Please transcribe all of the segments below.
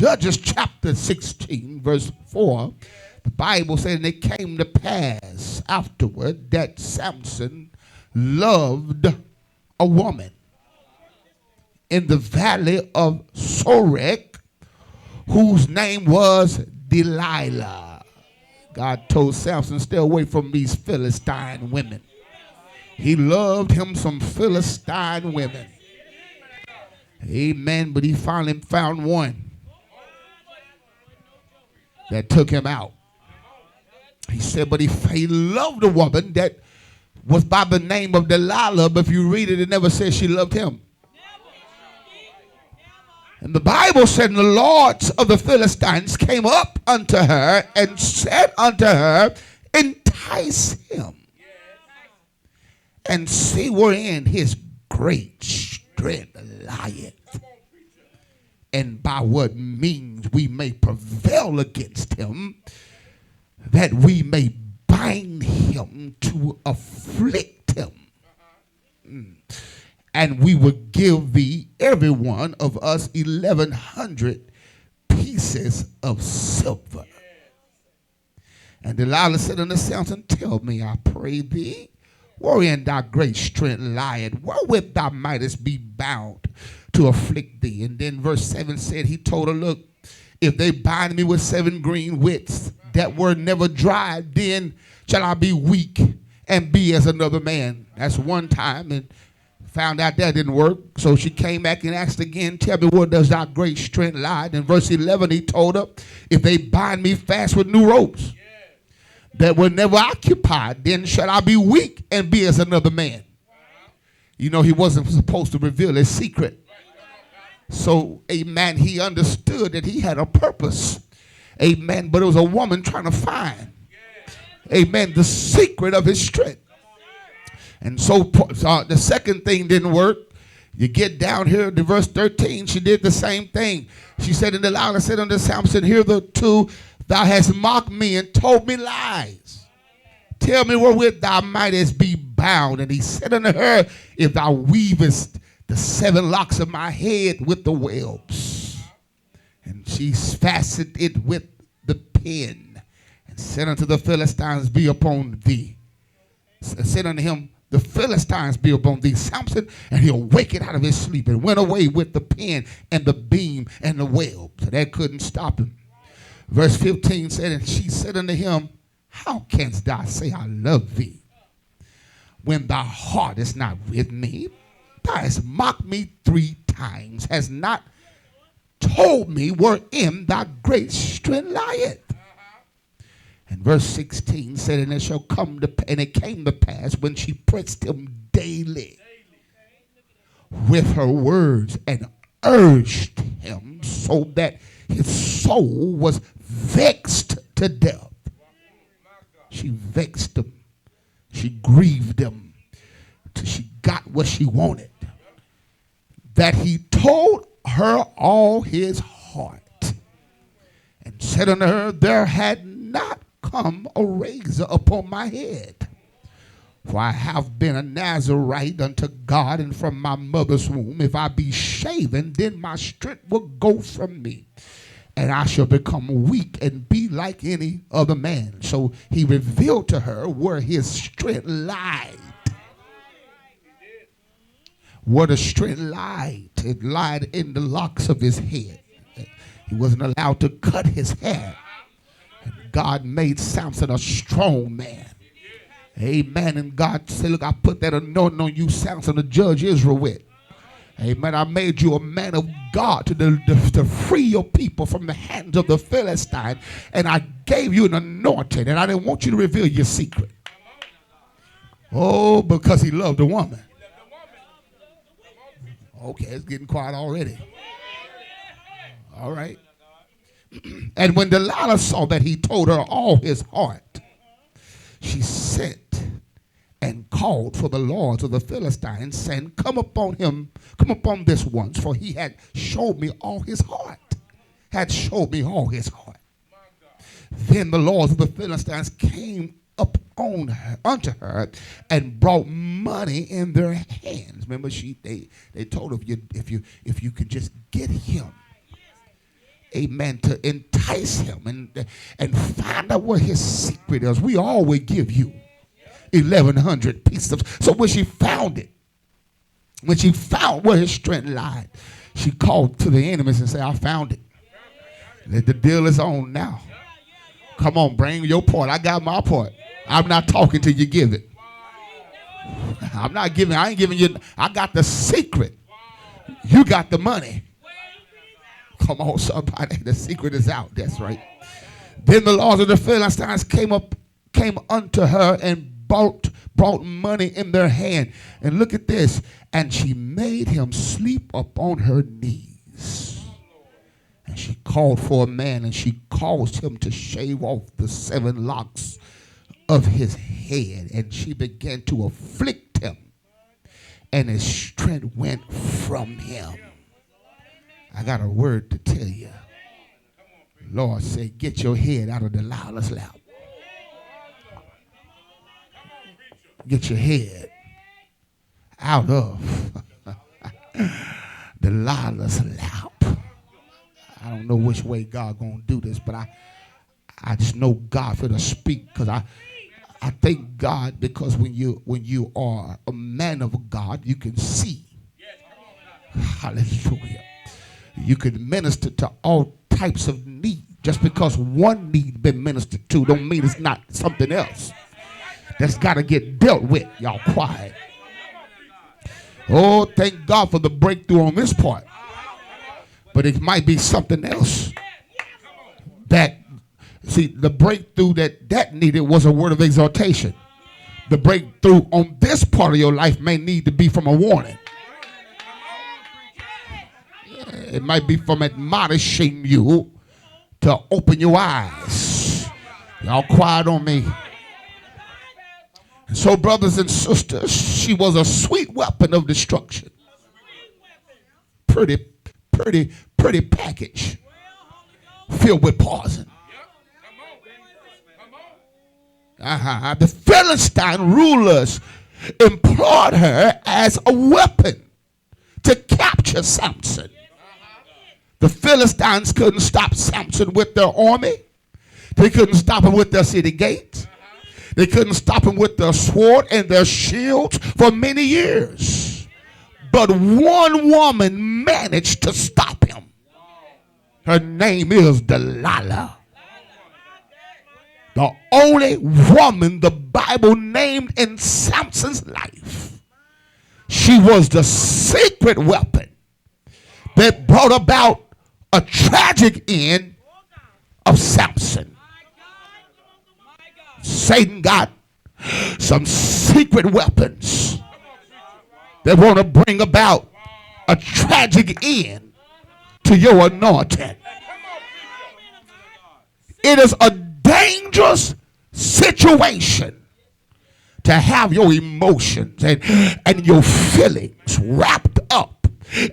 Judges chapter 16, verse 4, the Bible said, and it came to pass afterward that Samson loved a woman in the valley of Sorek, whose name was Delilah. God told Samson, stay away from these Philistine women. He loved him some Philistine women. Amen. But he finally found one that took him out. He said, but he loved a woman that was by the name of Delilah, but if you read it, it never says she loved him. And the Bible said, and the lords of the Philistines came up unto her and said unto her, entice him and see wherein his great strength lieth, and by what means we may prevail against him, that we may bind him to afflict him. And we will give thee, every one of us, 1,100 pieces of silver. And Delilah said unto Samson, tell me, I pray thee, wherein thy great strength lieth, wherewith thou mightest be bound to afflict thee. And then verse 7 said, he told her, look, if they bind me with 7 green withs that were never dried, then shall I be weak and be as another man. That's one time, and found out that didn't work. So she came back and asked again, tell me, where does thy great strength lie? And in verse 11, he told her, if they bind me fast with new ropes that were never occupied, then shall I be weak and be as another man. You know, he wasn't supposed to reveal his secret. So, amen, he understood that he had a purpose. Amen, but it was a woman trying to find, amen, the secret of his strength. And so the second thing didn't work. You get down here to verse 13, she did the same thing. She said, and Delilah said unto Samson, hitherto thou hast mocked me and told me lies. Tell me wherewith thou mightest be bound. And he said unto her, if thou weavest the 7 locks of my head with the webs. And she fastened it with the pin, and said unto the Philistines, be upon thee. Said unto him, the Philistines be upon thee, Samson. And he awakened out of his sleep and went away with the pin and the beam and the web. So that couldn't stop him. Verse 15 said, and she said unto him, how canst thou say I love thee, when thy heart is not with me? Thou hast mocked me 3 times, hast not told me wherein thy great strength lieth. And verse 16 said, and it came to pass when she pressed him daily with her words and urged him, so that his soul was vexed to death. She vexed him. She grieved him till she got what she wanted. That he told her all his heart, and said unto her, there had not come a razor upon my head, for I have been a Nazarite unto God, and from my mother's womb, if I be shaven, then my strength will go from me, and I shall become weak and be like any other man. So he revealed to her where his strength lied. Where the strength lied, it lied in the locks of his head. He wasn't allowed to cut his hair. And God made Samson a strong man. Amen. And God said, look, I put that anointing on you, Samson, to judge Israel with. Amen. I made you a man of God to free your people from the hands of the Philistine. And I gave you an anointing. And I didn't want you to reveal your secret. Oh, because he loved a woman. Okay, it's getting quiet already. All right. And when Delilah saw that he told her all his heart, she sent and called for the lords of the Philistines, saying, come upon him, come upon this once, for he had showed me all his heart. Had showed me all his heart. Then the lords of the Philistines came up on her, unto her, and brought money in their hands. Remember, they told her, if you could just get him amen, to entice him and find out what his secret is. We always give you 1,100 pieces of. So when she found it, when she found where his strength lied, she called to the enemies and said, I found it. The deal is on now. Come on, bring your part. I got my part. I'm not talking till you give it. I'm not giving. I ain't giving you. I got the secret. You got the money. Come on, somebody. The secret is out. That's right. Then the lords of the Philistines came unto her and brought money in their hand. And look at this. And she made him sleep upon her knees. And she called for a man, and she caused him to shave off the 7 locks of his head. And she began to afflict him, and his strength went from him. I got a word to tell you. Lord said, get your head out of Delilah's lap. Get your head out of Delilah's lap. I don't know which way God gonna do this, but I just know God for to speak, because I thank God, because when you are a man of God, you can see. Hallelujah. You can minister to all types of need. Just because one need been ministered to don't mean it's not something else that's got to get dealt with. Y'all quiet. Oh, thank God for the breakthrough on this part. But it might be something else that, see, the breakthrough that needed was a word of exhortation. The breakthrough on this part of your life may need to be from a warning. It might be from admonishing you to open your eyes. Y'all quiet on me. And so, brothers and sisters, she was a sweet weapon of destruction. Pretty package filled with poison. The Philistine rulers employed her as a weapon to capture Samson. The Philistines couldn't stop Samson with their army. They couldn't stop him with their city gates. They couldn't stop him with their sword and their shields for many years. But one woman managed to stop him. Her name is Delilah. The only woman the Bible named in Samson's life. She was the secret weapon that brought about a tragic end of Samson. Satan got some secret weapons that want to bring about a tragic end to your anointing. It is a dangerous situation to have your emotions and your feelings wrapped up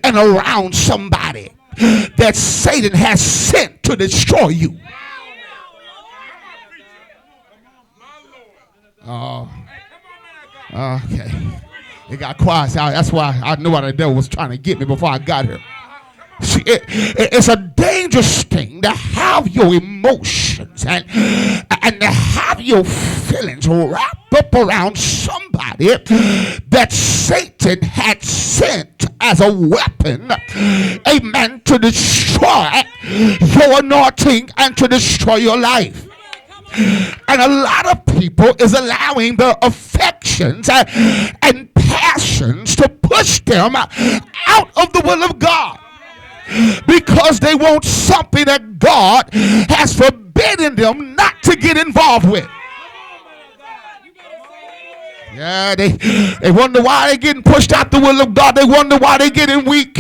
and around somebody that Satan has sent to destroy you. Oh, okay. It got quiet. That's why I knew what the devil was trying to get me before I got here. See, it's a dangerous thing to have your emotions and to have your feelings wrapped up around somebody that Satan had sent as a weapon, amen, to destroy your anointing and to destroy your life. And a lot of people is allowing their affections and passions to push them out of the will of God, because they want something that God has forbidden them not to get involved with. Yeah, they wonder why they're getting pushed out the will of God. They wonder why they're getting weak,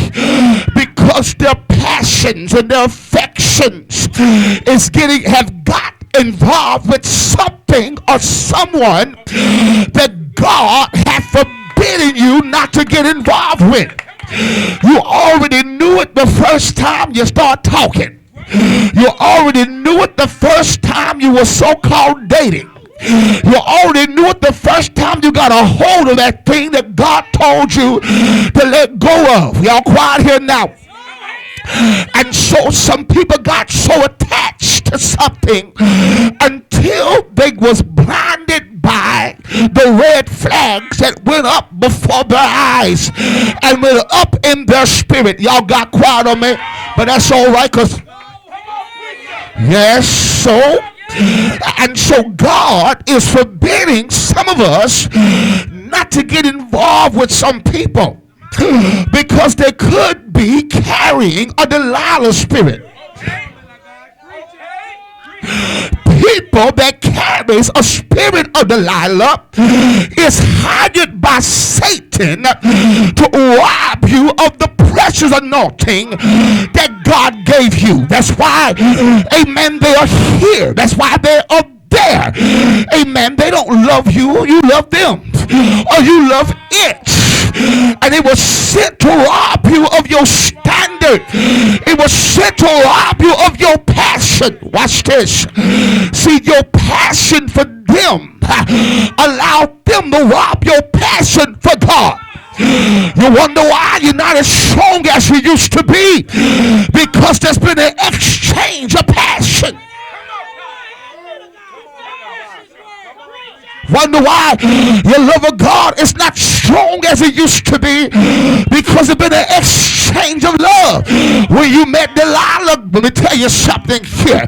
because their passions and their affections have got involved with something or someone that God has forbidden you not to get involved with. You already knew it the first time you start talking. You already knew it the first time you were so-called dating. You already knew it the first time you got a hold of that thing that God told you to let go of. Y'all quiet here now. And so some people got so attached to something until they was blinded by the red flags that went up before their eyes and went up in their spirit. Y'all got quiet on me, but that's all right, because yes, so and so God is forbidding some of us not to get involved with some people because they could be carrying a Delilah spirit. People that carries a spirit of Delilah is hired by Satan to rob you of the precious anointing that God gave you. That's why, amen, they are here. That's why they are there. Amen. They don't love you. You love them. Or you love it. And it was sent to rob you of your standard. It was sent to rob you of your passion. Watch this. See, your passion for them allowed them to rob your passion for God. You wonder why you're not as strong as you used to be, because there's been an exchange of passion. Wonder why your love of God is not strong as it used to be, because there's been an exchange of love. When you met Delilah, let me tell you something here.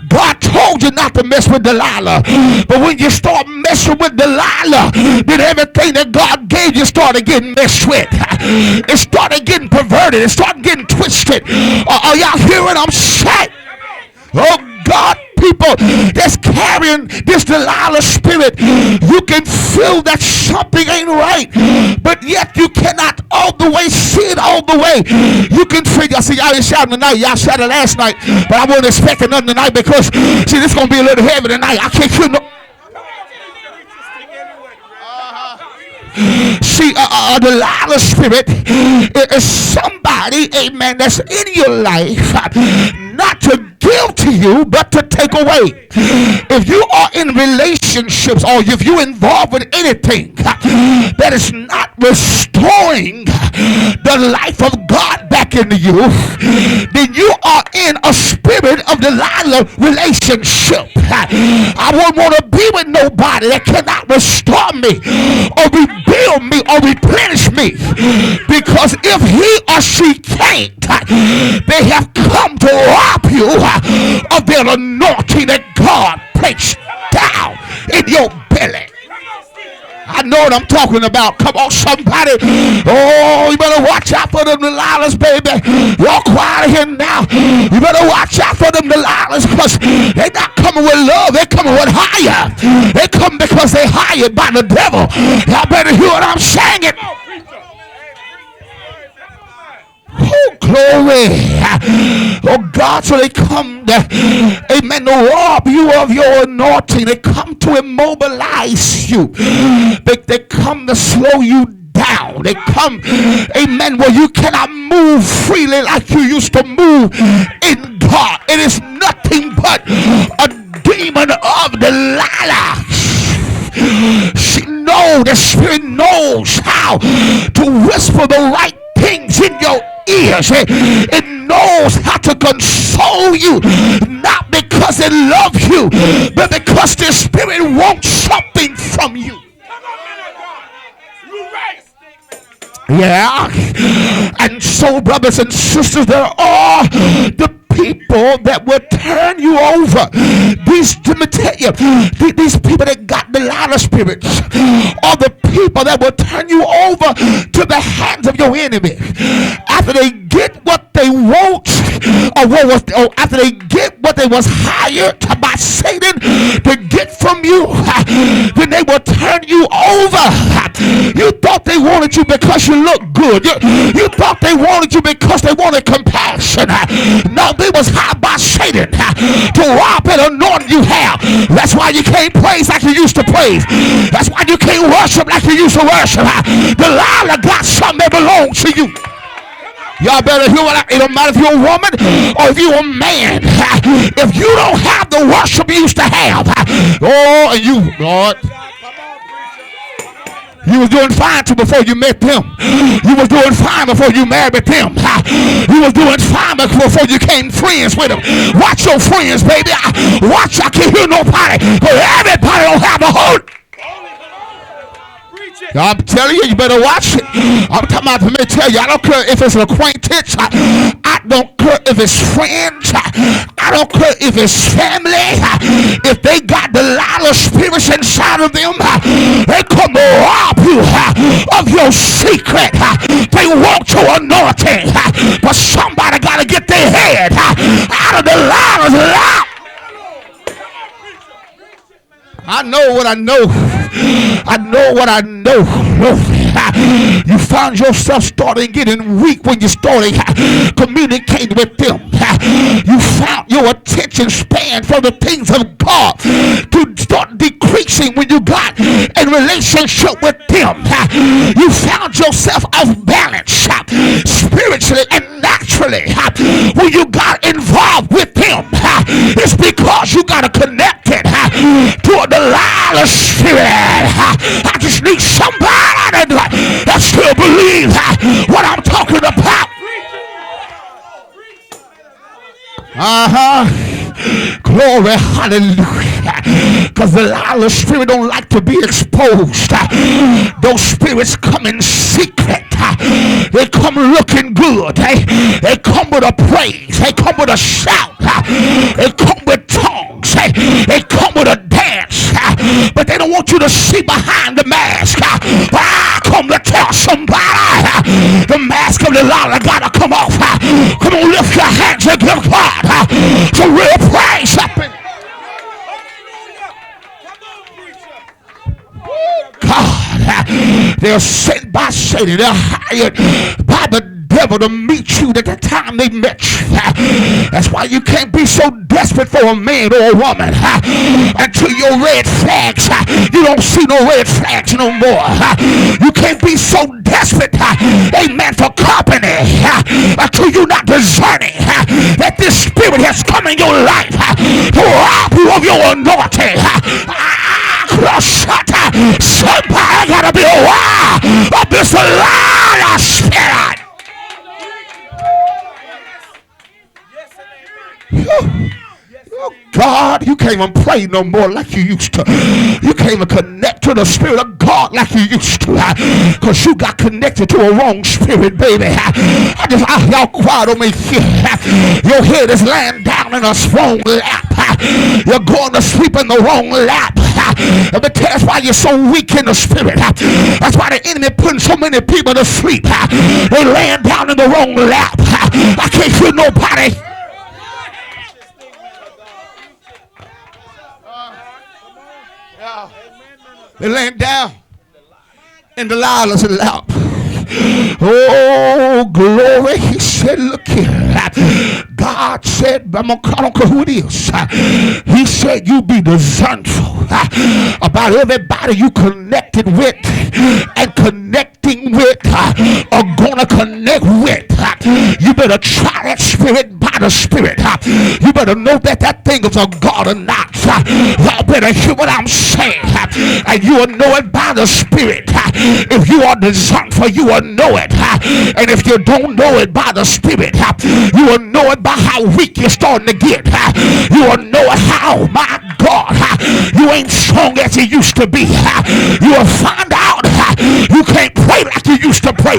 God told you not to mess with Delilah, but when you start messing with Delilah, then everything that God gave you started getting messed with. It started getting perverted. It started getting twisted. Are y'all hearing what I'm saying? Oh God, people that's carrying this Delilah spirit, you can feel that something ain't right, but yet you cannot all the way see it all the way. You can figure, see, y'all ain't shouting tonight, y'all shouted last night, but I wasn't expecting nothing tonight, because see, this gonna be a little heavy tonight. I can't feel no. See, a Delilah spirit is somebody, amen, that's in your life, not to give to you, but to take away. If you are in relationships, or if you're involved with anything that is not restoring the life of God back into you, then you are in a spirit of Delilah relationship. I won't want to be with nobody that cannot restore me, or rebuild me, or replenish me, because if he or she can't, they have come to rob you of their anointing that God placed down in your belly. I know what I'm talking about. Come on, somebody. Oh, you better watch out for them Delilahs, baby. Y'all quiet here now. You better watch out for them Delilahs, because they're not coming with love. They're coming with hire. They come because they're hired by the devil. Y'all better hear what I'm saying. Oh, glory. Oh, God, so they come to, amen, to rob you of your anointing. They come to immobilize you. They come to slow you down. They come, amen, where you cannot move freely like you used to move in God. It is nothing but a demon of Delilah. She knows, the spirit knows how to whisper the right things in your ears. It knows how to console you, not because it loves you, but because the spirit wants something from you. Yeah. And so, brothers and sisters, there are the people that will turn you over. These, let me tell you, these people that got Delilah spirits are the people that will turn you over to the hands of your enemy. After they get what they want, or after they get what they was hired by Satan to get from you, then they will turn you over. You thought they wanted you because you look good. You thought they wanted you because they wanted compassion. No, they was hired by Satan to rob and anoint you have. That's why you can't praise like you used to praise. That's why you can't worship like you used to worship. Delilah got something that belongs to you. Y'all better hear what it don't matter if you're a woman or if you're a man. If you don't have the worship you used to have, oh, and you, Lord. You was doing fine too before you met them. You was doing fine before you married them. You was doing fine before you became friends with them. Watch your friends, baby. Watch, I can't hear nobody. But everybody don't have a hold. I'm telling you, you better watch it. I'm talking about, let me tell you, I don't care if it's an acquaintance. I don't care if it's friends. I don't care if it's family. If they got Delilah spirits inside of them, they come to rob you of your secret. They want your anointing. But somebody got to get their head out of Delilah's lap. I know what I know. I know what I know. You found yourself starting getting weak when you started communicating with them. You found your attention span for the things of God to start decreasing when you got in relationship with them. You found yourself off balance spiritually and naturally when you got involved with them. It's because you got connected to a Delilah spirit. I just need somebody that still believes what I'm talking about. Glory, hallelujah. Because the Delilah's spirit don't like to be exposed. Those spirits come in secret. They come looking good. They come with a praise. They come with a shout. They come with tongues. They come with a dance. But they don't want you to see behind the mask. I come to tell somebody the mask of Delilah gotta come off. Come on, lift your hands and give God some real praise up in God. They're sent by Satan. They're hired by the devil to meet you at the time they met you. That's why you can't be so desperate for a man or a woman until your red flags, you don't see no red flags no more. You can't be so desperate, amen, for company until you're not discerning that this spirit has come in your life to rob you of your anointing. Somebody gotta be aware of this Delilah spirit. Oh God, you can't even pray no more like you used to. You can't even connect to the Spirit of God like you used to. Because you got connected to a wrong spirit, baby. Y'all quiet on me here. Your head is laying down in a wrong lap. You're going to sleep in the wrong lap. But that's why you're so weak in the spirit. That's why the enemy putting so many people to sleep. They laying down in the wrong lap. I can't hear nobody. They laying down in Delilah's lap. Oh, glory. He said, look here. God said, I don't care who it is. He said, you be discernful about everybody you connected with and connecting with or gonna connect with. You better try that spirit by the spirit. You better know that that thing is a God or not. Y'all better hear what I'm saying. And you will know it by the spirit. If you are discernful, you will know it. And if you don't know it by the spirit, you will know it by how weak you're starting to get. You will know it how, my God, you ain't strong as you used to be. You will find out you can't pray like you used to pray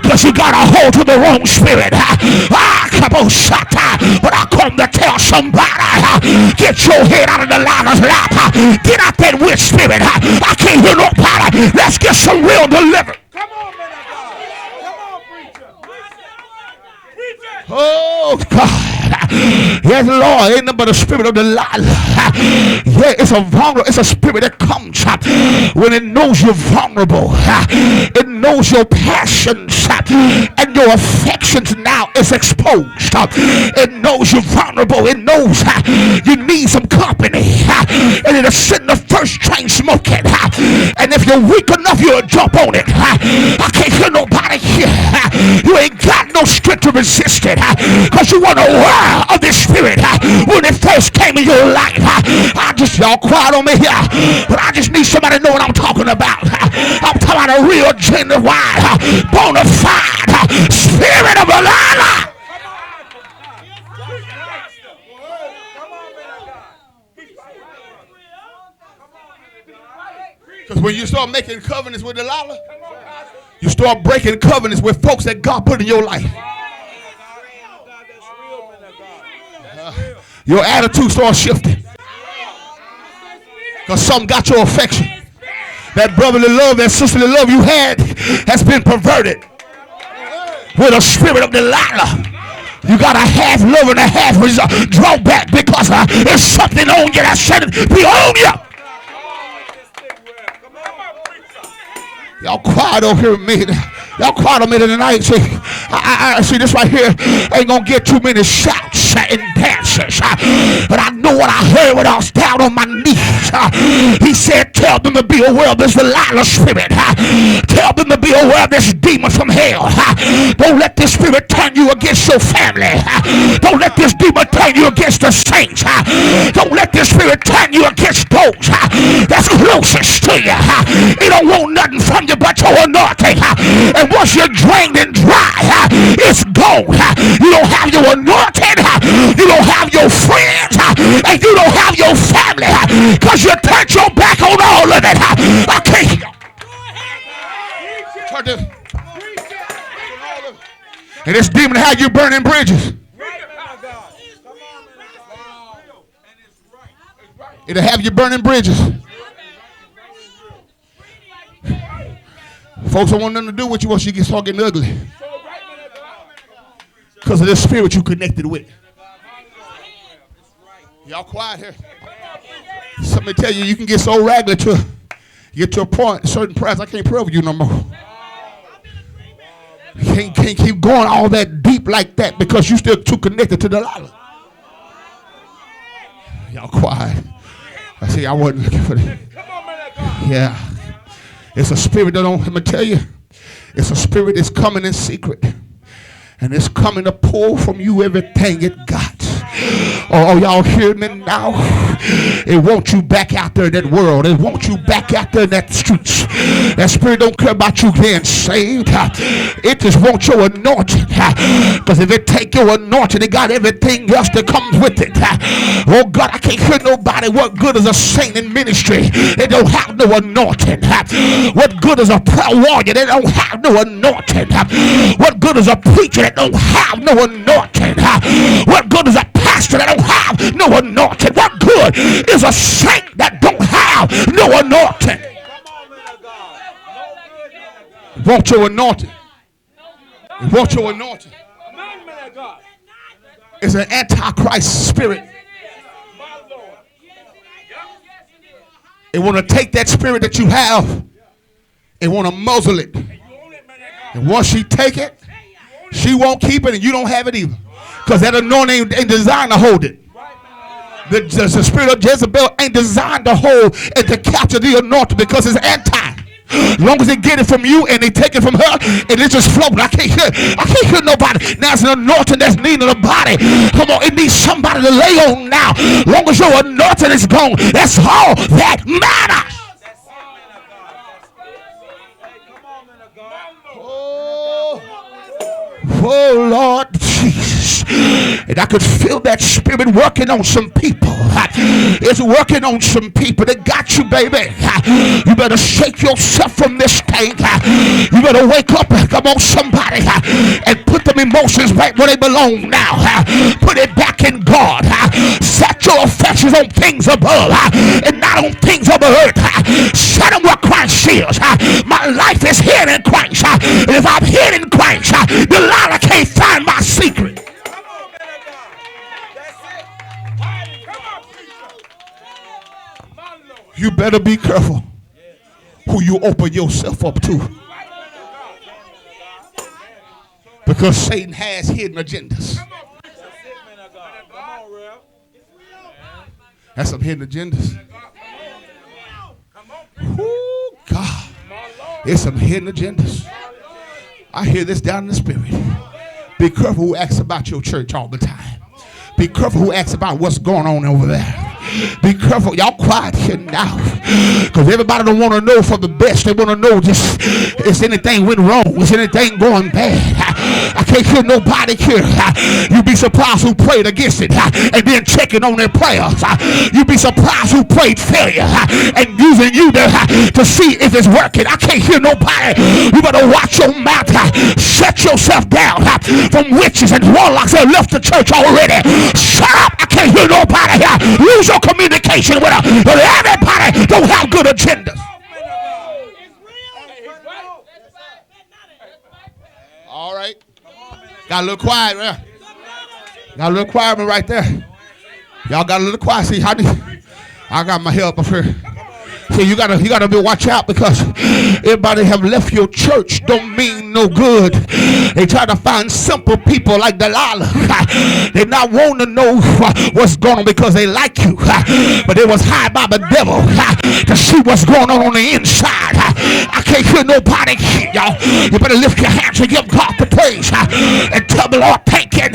because you got a hold to the wrong spirit. Come on, shut up. But I come to tell somebody, get your head out of Delilah's lap. Get out that witch spirit. I can't hear nobody. Let's get some real deliverance. Come on, man of God. Come on, preacher. Preacher. Oh, God. Yes, Lord, ain't nothing but the spirit of Delilah. Yeah, it's a vulnerable, it's a spirit that comes when it knows you're vulnerable. It knows your passions and your affections now is exposed. It knows you're vulnerable. It knows you need some company. And it'll sit in the first train smoking. And if you're weak enough, you'll jump on it. I can't hear nobody here. You ain't got no strength to resist it. Because you want to aware of this spirit when it first came in your life. Y'all quiet on me here, but I just need somebody to know what I'm talking about. I'm talking a real, genuine, bona fide spirit of Delilah. Because when you start making covenants with Delilah, you start breaking covenants with folks that God put in your life. Your attitude starts shifting. Because something got your affection. That brotherly love, that sisterly love you had has been perverted with a spirit of Delilah. You got a half love and a half drawback because there's something on you that shouldn't be on you. Y'all quiet over here with me. Y'all quiet on me tonight. See, I see this right here. Ain't gonna get too many shouts and dances. But I know what I heard when I was down on my knees. He said, tell them to be aware of this Delilah spirit. Tell them to be aware of this demon from hell. Don't let this spirit turn you against your family. Don't let this demon turn you against the saints. Don't let this spirit turn you against those that's closest to you. He don't want nothing from you but your anointing. And once you're drained and dry, it's gone. You don't have your anointing. You don't have your friends. And you don't have your family. Because you turned your back on all of it. I can't. And this demon had you burning bridges. It'll have you burning bridges. Folks don't want nothing to do with you once you start getting ugly. Because of this spirit you connected with. Y'all quiet here. Somebody tell you can get so ragged to get to a point, certain prayers, I can't pray over you no more. Can't keep going all that deep like that because you still too connected to Delilah. Y'all quiet. I see I wasn't looking for that. Yeah. It's a spirit that don't, let me tell you, it's a spirit that's coming in secret. And it's coming to pull from you everything it got. Oh, y'all hear me now? It wants you back out there in that world. It wants you back out there in that streets. That spirit don't care about you being saved. It just wants your anointing. Because if it take your anointing, it got everything else that comes with it. Oh God, I can't hear nobody. What good is a saint in ministry? They don't have no anointing. What good is a prayer warrior? They don't have no anointing. What good is a preacher that don't have no anointing? What good is a pastor that don't have no anointing? What good is a saint that don't have no anointing? Want your anointing. Want your anointing. It's an antichrist spirit. It want to take that spirit that you have and want to muzzle it. And once she take it, she won't keep it and you don't have it either. Because that anointing ain't designed to hold it. The spirit of Jezebel ain't designed to hold and to capture the anointing because it's anti. As long as they get it from you and they take it from her and it's just floating. I can't hear nobody. Now it's an anointing that's needing the body. Come on, it needs somebody to lay on now. As long as your anointing is gone, that's all that matters. Oh Lord Jesus. And I could feel that spirit working on some people. It's working on some people that got you, baby. You better shake yourself from this thing. You better wake up, come on somebody, and put them emotions right where they belong now. Put it back in God. Set your affections on things above and not on things of the earth. Set them where Christ is. My life is hid in Christ. And if I'm hid in Christ, Delilah can't find my secret. You better be careful who you open yourself up to. Because Satan has hidden agendas. That's some hidden agendas. Oh God. It's some hidden agendas. I hear this down in the spirit. Be careful who asks about your church all the time. Be careful who asks about what's going on over there. Be careful. Y'all quiet here now. Because everybody don't want to know for the best. They want to know just is anything went wrong? Is anything going bad? I can't hear nobody here. You'd be surprised who prayed against it and then checking on their prayers. You'd be surprised who prayed failure and using you to see if it's working. I can't hear nobody. You better watch your mouth. Shut yourself down from witches and warlocks that left the church already. Shut up. I can't hear nobody here. Use your communication with her. But everybody don't have good agendas. All right. Got a little quiet there. Got a little quiet right there. Y'all got a little quiet. See, I got my help up here. See, you gotta be watch out, because everybody have left your church don't mean no good. They try to find simple people like Delilah. They not want to know what's going on because they like you, but they was hired by the devil to see what's going on the inside. I can't hear nobody, y'all. You better lift your hands and give God the praise and tell the Lord thank you.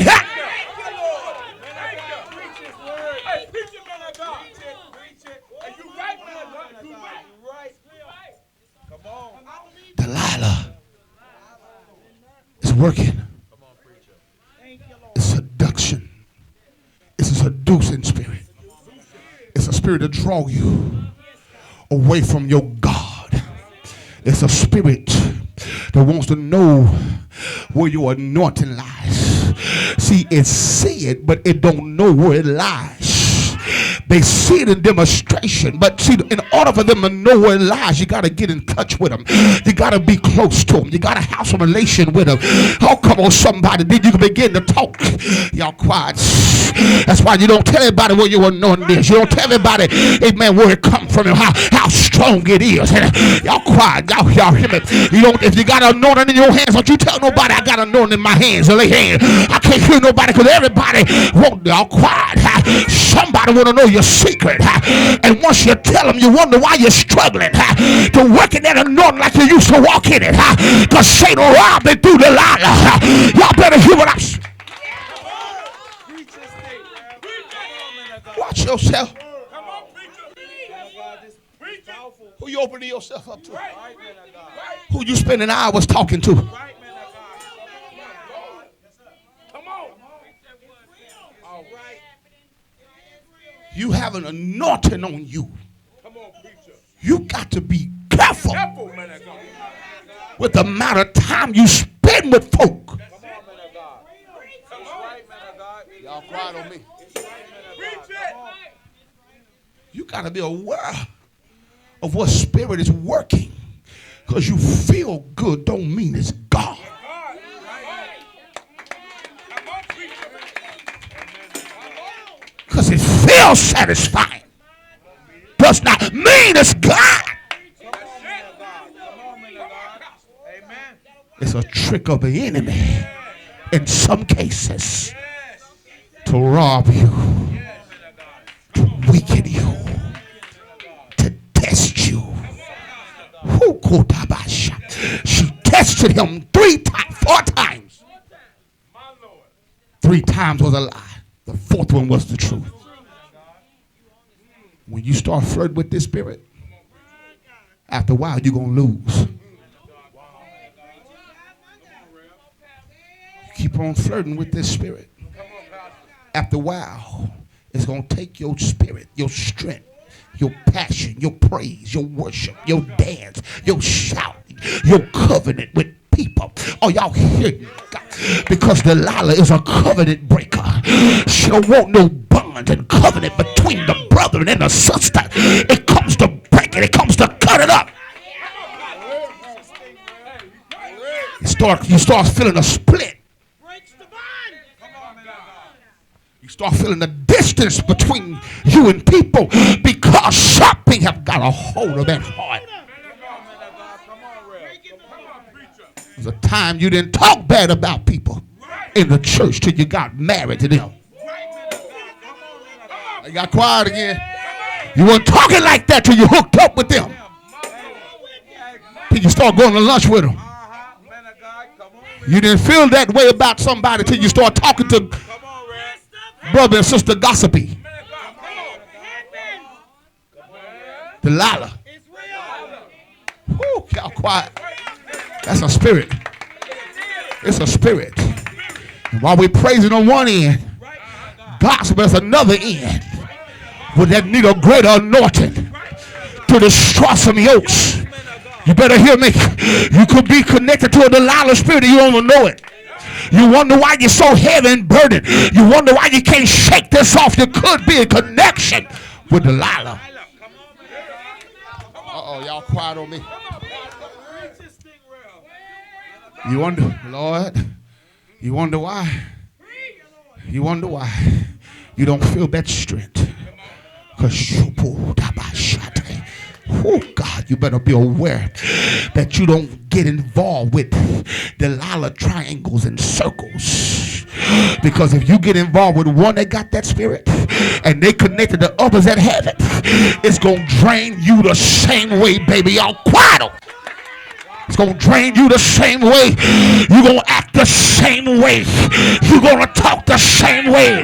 Delilah is working. It's seduction. It's a seducing spirit. It's a spirit to draw you away from your God. It's a spirit that wants to know where your anointing lies. See, it see it, but it don't know where it lies. They see it in demonstration, but see, in order for them to know where it lies, you got to get in touch with them. You got to be close to them. You got to have some relation with them. Oh, come on, somebody. Then you can begin to talk. Y'all quiet. That's why you don't tell everybody where your anointing is. You don't tell everybody, amen, where it comes from and how strong it is. Y'all quiet. Y'all hear me? You don't, if you got an anointing in your hands, don't you tell nobody I got an anointing in my hands or lay hands. I can't hear nobody because everybody won't. Y'all quiet. Somebody want to know your secret. And once you tell them, you wonder why you're struggling to work in that anointing like you used to walk in it. Because Satan robbed it through Delilah. Y'all better hear what I'm saying. Watch yourself. Who you opening yourself up to? Who you spending hours talking to? You have an anointing on you. You got to be careful with the amount of time you spend with folk. Y'all quiet on me. You got to be aware of what spirit is working. Because you feel good don't mean it's God. Because it feels satisfying does not mean it's God. It's a trick of the enemy in some cases to rob you, to weaken you, to test you. She tested him 4 times. 3 times was a lie. The 4th one was the truth. When you start flirting with this spirit, after a while you're going to lose. You keep on flirting with this spirit. After a while, it's going to take your spirit, your strength, your passion, your praise, your worship, your dance, your shout, your covenant with people. Oh, y'all hear me? Because Delilah is a covenant breaker. She don't want no bond and covenant between the brother and the sister. It comes to break it. It comes to cut it up. You start feeling a split. You start feeling the distance between you and people because something have got a hold of that heart. There's a time you didn't talk bad about people in the church till you got married to them. You got quiet again. You weren't talking like that till you hooked up with them. Till you start going to lunch with them. You didn't feel that way about somebody till you start talking to brother and sister gossipy. Delilah. Woo, y'all quiet. That's a spirit. It's a spirit. And while we're praising on one end, gospel is another end. With that need a greater anointing to destroy some yokes. You better hear me. You could be connected to a Delilah spirit and you don't know it. You wonder why you're so heavy and burdened. You wonder why you can't shake this off. There could be a connection with Delilah. Uh-oh, y'all quiet on me. You wonder, Lord, you wonder why. You wonder why you don't feel that strength. Oh God, you better be aware that you don't get involved with Delilah triangles and circles. Because if you get involved with one that got that spirit and they connected to others that have it, it's going to drain you the same way, baby. Y'all quiet. It's going to drain you the same way. You're going to act the same way. You're going to talk the same way.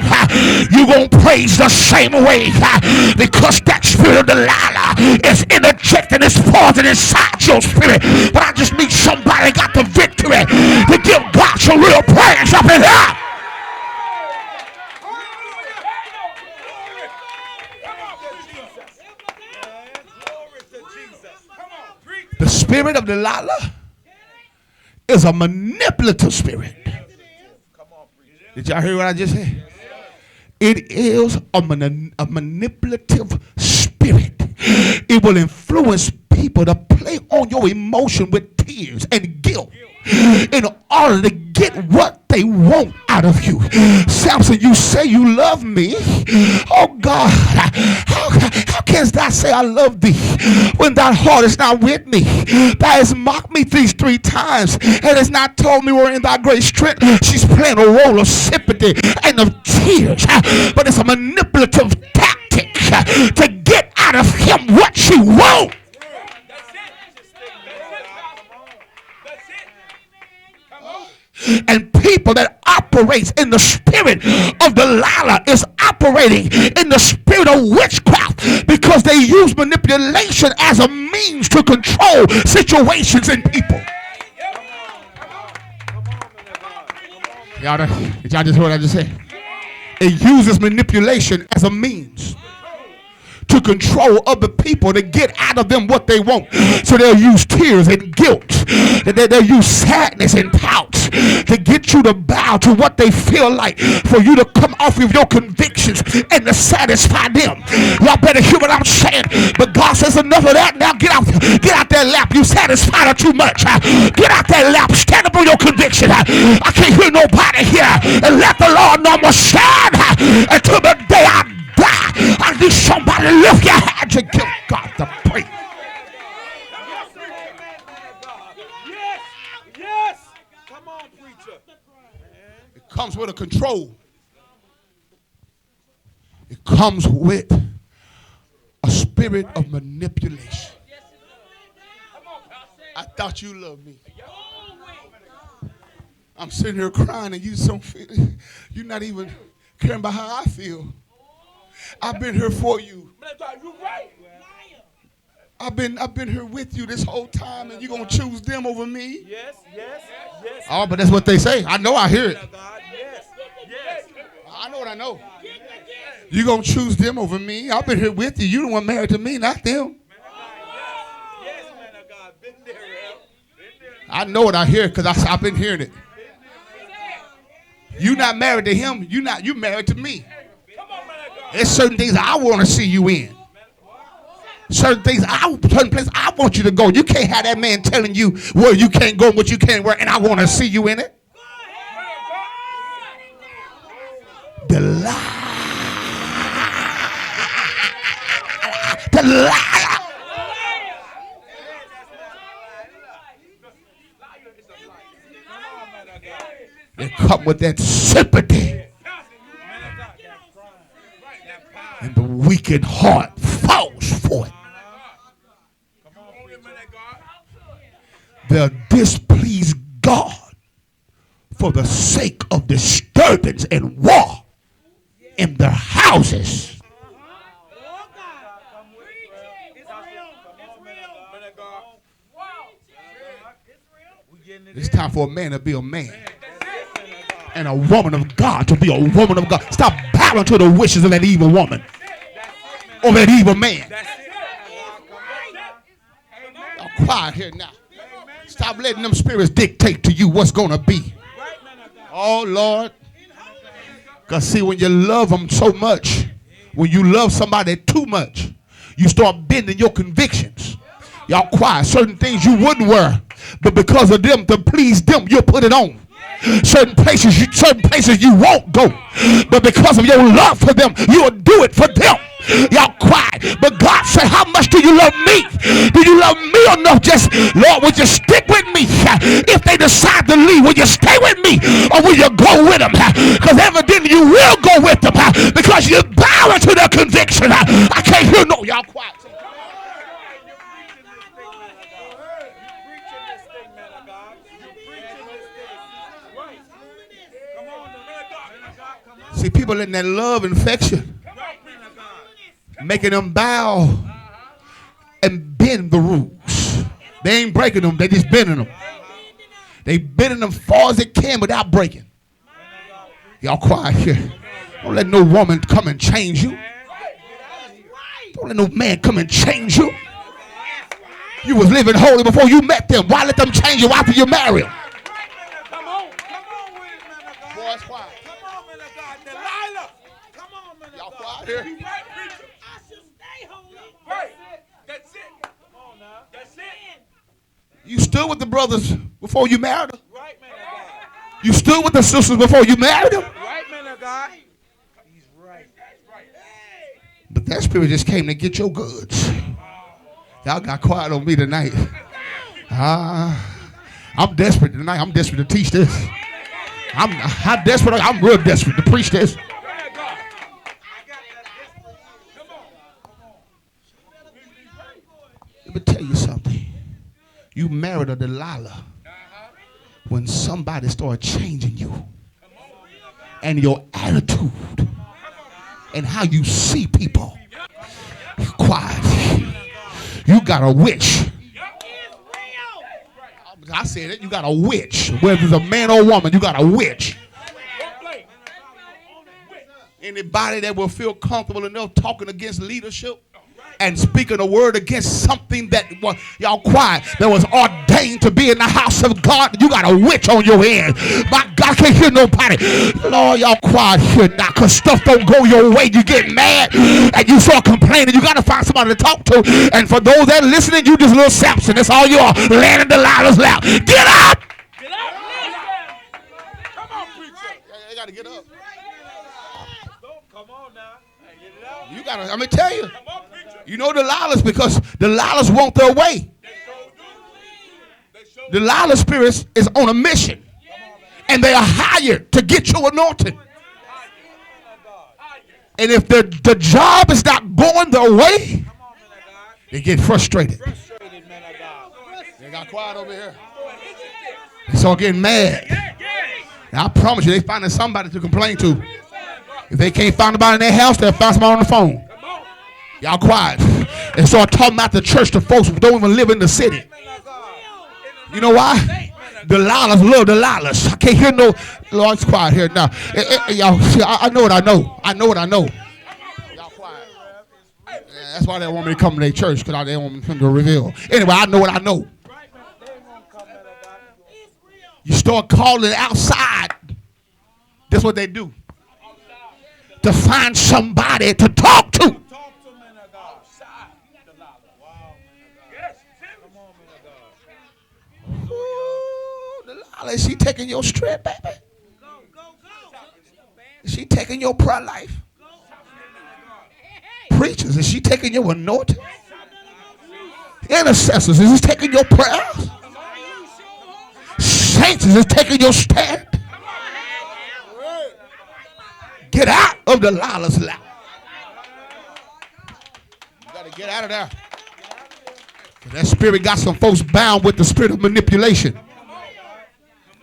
You're going to praise the same way. Because that spirit of Delilah is interjecting its poison inside your spirit. But I just need somebody got the victory to give God some real praise up in here. The spirit of Delilah is a manipulative spirit. Did y'all hear what I just said? It is a manipulative spirit. It will influence people to play on your emotion with tears and guilt in order to get what they want out of you. Samson, you say you love me. Oh God, how canst thou say I love thee when thy heart is not with me? Thou hast mocked me these 3 times and has not told me where in thy great strength. She's playing a role of sympathy and of tears, but it's a manipulative tactic to get out of him what she wants. And people that operates in the spirit of Delilah is operating in the spirit of witchcraft because they use manipulation as a means to control situations and people. Did y'all just hear what I just said? It uses manipulation as a means to control other people to get out of them what they want. So they'll use tears and guilt. They'll use sadness and pout to get you to bow to what they feel like, for you to come off of your convictions and to satisfy them. Y'all better hear what I'm saying. But God says enough of that. Now get out that lap. You satisfied her too much. Get out that lap. Stand up on your conviction. I can't hear nobody here. And let the Lord know I'm going to stand until the day I die. I need somebody to lift your hands and give God the praise. Yes. Come on, preacher. It comes with a control. It comes with a spirit of manipulation. I thought you loved me. I'm sitting here crying and you just don't feel it. You're not even caring about how I feel. I've been here for you. I've been here with you this whole time, and you're gonna choose them over me. Yes. Oh, but that's what they say. I know. I hear it. Yes. I know what I know. You're gonna choose them over me. I've been here with you. You the one married to me, not them. Yes, man of God. Been there. I know what I hear because I've been hearing it. You not married to him. You married to me. There's certain things I want to see you in. Certain places I want you to go. You can't have that man telling you where you can't go and what you can't wear, and I want to see you in it. Delilah. They come with that sympathy. And the weakened heart falls for it. They'll displease God for the sake of disturbance and war in their houses. It's time for a man to be a man. And a woman of God to be a woman of God. Stop bowing to the wishes of that evil woman. Or that evil man. Y'all quiet here now. Stop letting them spirits dictate to you what's going to be. Oh, Lord. Because see, when you love them so much, when you love somebody too much, you start bending your convictions. Y'all quiet. Certain things you wouldn't wear, but because of them, to please them, you'll put it on. Certain places you won't go, but because of your love for them, you'll do it for them. Y'all quiet. But God said, how much do you love me? Do you love me enough? Just, Lord, would you stick with me? If they decide to leave, will you stay with me? Or will you go with them? Because evidently you will go with them because you bow into their conviction. I can't hear no. Y'all quiet. See, people letting that love infection, making them bow and bend the rules. They ain't breaking them, they just bending them. They bending them far as they can without breaking. Y'all quiet here. Don't let no woman come and change you. Don't let no man come and change you. You was living holy before you met them. Why let them change you after you marry them? Come on with it, man of God. Boys, quiet. Come on, man of God. Delilah. Come on, man of God. Y'all quiet here. You right, preacher. I should stay holy. Right. That's it. Come on now. That's it. You stood with the brothers before you married them. Right, man of God. You stood with the sisters before you married them. Right, man of God. He's right. But that spirit just came to get your goods. Y'all got quiet on me tonight. I'm desperate tonight. I'm desperate to teach this. I'm desperate. I'm real desperate to preach this. Let me tell you something. You married a Delilah when somebody started changing you and your attitude and how you see people. Quiet. You got a witch. I said it. You got a witch. Whether it's a man or a woman, you got a witch. Anybody that will feel comfortable enough talking against leadership and speaking a word against something that was, y'all quiet, that was ordained to be in the house of God, you got a witch on your head. My God, I can't hear nobody. Lord, y'all quiet here now, because stuff don't go your way. You get mad and you start complaining. You got to find somebody to talk to. And for those that are listening, you just little Samson. That's all you are. Laying in Delilah's lap. Get up! Get up! Come on, preacher. You got to get up. Come on now. Get it out. You got to, I'm going to tell you. Come on, preacher. You know Delilah's because Delilah's want their way. Delilah's spirits is on a mission. And they are hired to get your anointing. And if the job is not going their way, they get frustrated. They got quiet over here. They start getting mad. And I promise you, they finding somebody to complain to. If they can't find nobody in their house, they'll find somebody on the phone. Y'all quiet. And start talking about the church to folks who don't even live in the city. You know why? Delilah's love Delilah's. I can't hear no. Lord, it's quiet here now. Y'all, see, I know what I know. I know what I know. Y'all quiet. Yeah, that's why they want me to come to their church, because they want me to reveal. Anyway, I know what I know. You start calling outside. That's what they do. To find somebody to talk to. Is she taking your strength, baby? Is she taking your prayer life? Preachers, is she taking your anointing? Intercessors, is he taking your prayers? Saints, is he taking your stand? Get out of Delilah's lap. You got to get out of there. That spirit got some folks bound with the spirit of manipulation.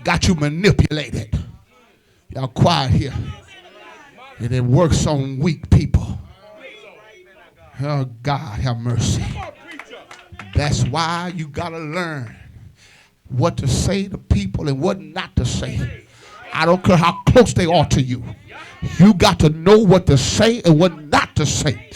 Got you manipulated. Y'all quiet here. And it works on weak people. Oh, God, have mercy. That's why you got to learn what to say to people and what not to say. I don't care how close they are to you. You got to know what to say and what not to say.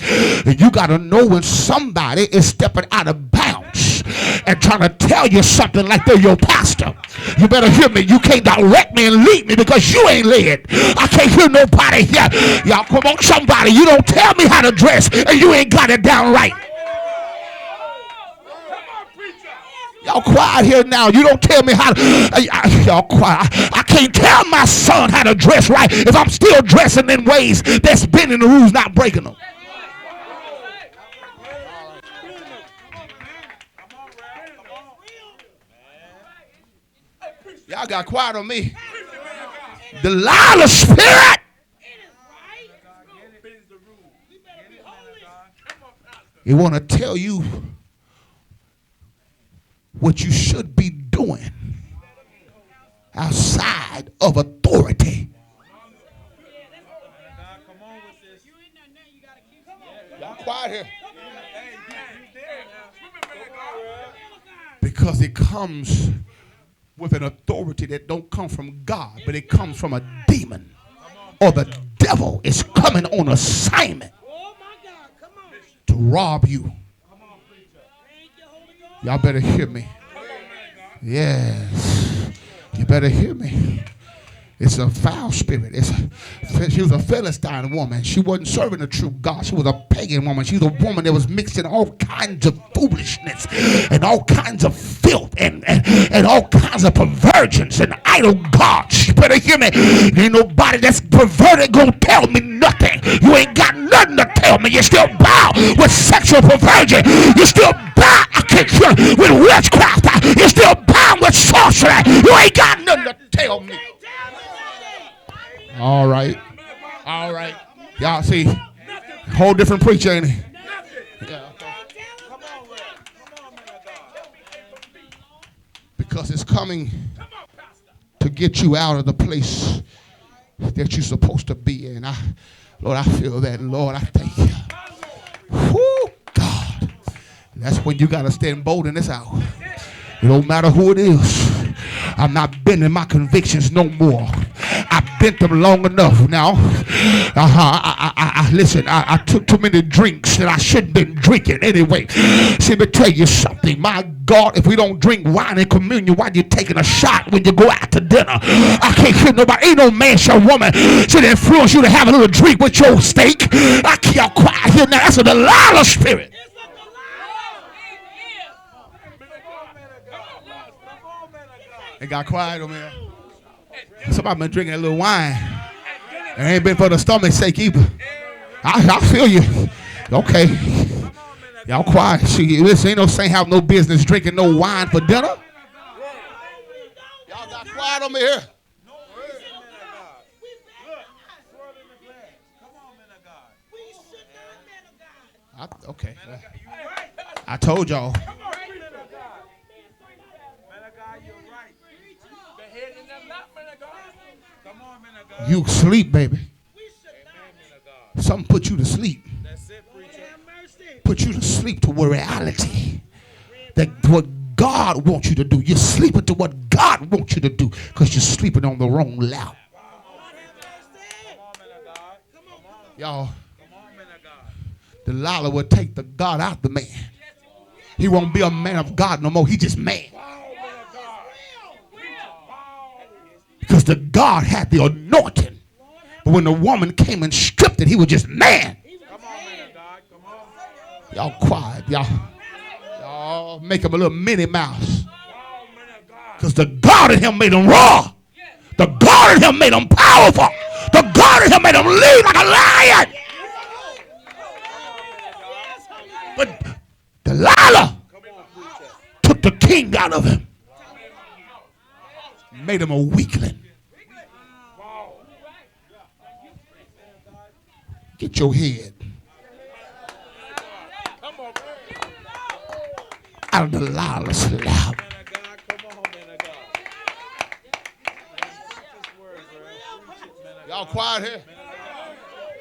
And you got to know when somebody is stepping out of bounds and trying to tell you something like they're your pastor. You better hear me. You can't direct me and lead me because you ain't led. I can't hear nobody here. Y'all, come on, somebody. You don't tell me how to dress and you ain't got it down right. Y'all quiet here now. You don't tell me how to. Y'all quiet. I can't tell my son how to dress right if I'm still dressing in ways that's bending the rules, not breaking them. Y'all got quiet on me. Delilah spirit. He want to tell you what you should be doing outside of authority. Y'all quiet here. Because it comes with an authority that don't come from God, but it comes from a demon, or the devil is coming on assignment to rob you. Y'all better hear me. Yes. You better hear me. It's a foul spirit. She was a Philistine woman. She wasn't serving the true God. She was a pagan woman. She was a woman that was mixed in all kinds of foolishness and all kinds of filth and all kinds of perversions and idol gods. You better hear me. Ain't nobody that's perverted gonna tell me nothing. You ain't got nothing to tell me. You still bow with sexual perversion. You still bow with witchcraft. You still bow with sorcery. You ain't got nothing to tell me. All right. All right. Y'all see, whole different preacher, ain't he? Yeah. Because it's coming to get you out of the place that you're supposed to be in. Lord, I feel that. Lord, I thank you. Whoo, God. That's when you got to stand bold in this hour. It don't matter who it is. I'm not bending my convictions no more. I bent them long enough now. Listen, I took too many drinks that I shouldn't been drinking anyway. See, let me tell you something. My God, if we don't drink wine in communion, why you taking a shot when you go out to dinner? I can't hear nobody. Ain't no man or woman should influence you to have a little drink with your steak. I can't quiet here now. That's a Delilah spirit. It got quiet over there. Somebody been drinking a little wine. It ain't been for the stomach's sake either. I feel you. Okay. Y'all quiet. See, listen, ain't no saint have no business drinking no wine for dinner. Y'all got quiet over here. Okay. I told y'all. You sleep, baby. Something put you to sleep. Put you to sleep to a reality that what God wants you to do. You're sleeping to what God wants you to do because you're sleeping on the wrong lap. Y'all, Delilah will take the God out the man. He won't be a man of God no more. He just man. Because the God had the anointing. But when the woman came and stripped it, he was just man. Y'all quiet. Y'all make him a little Minnie Mouse. Because the God in him made him raw. The God in him made him powerful. The God in him made him lead like a lion. But Delilah took the king out of him. Made him a weakling. Get your head out of Delilah's lap. Y'all quiet here?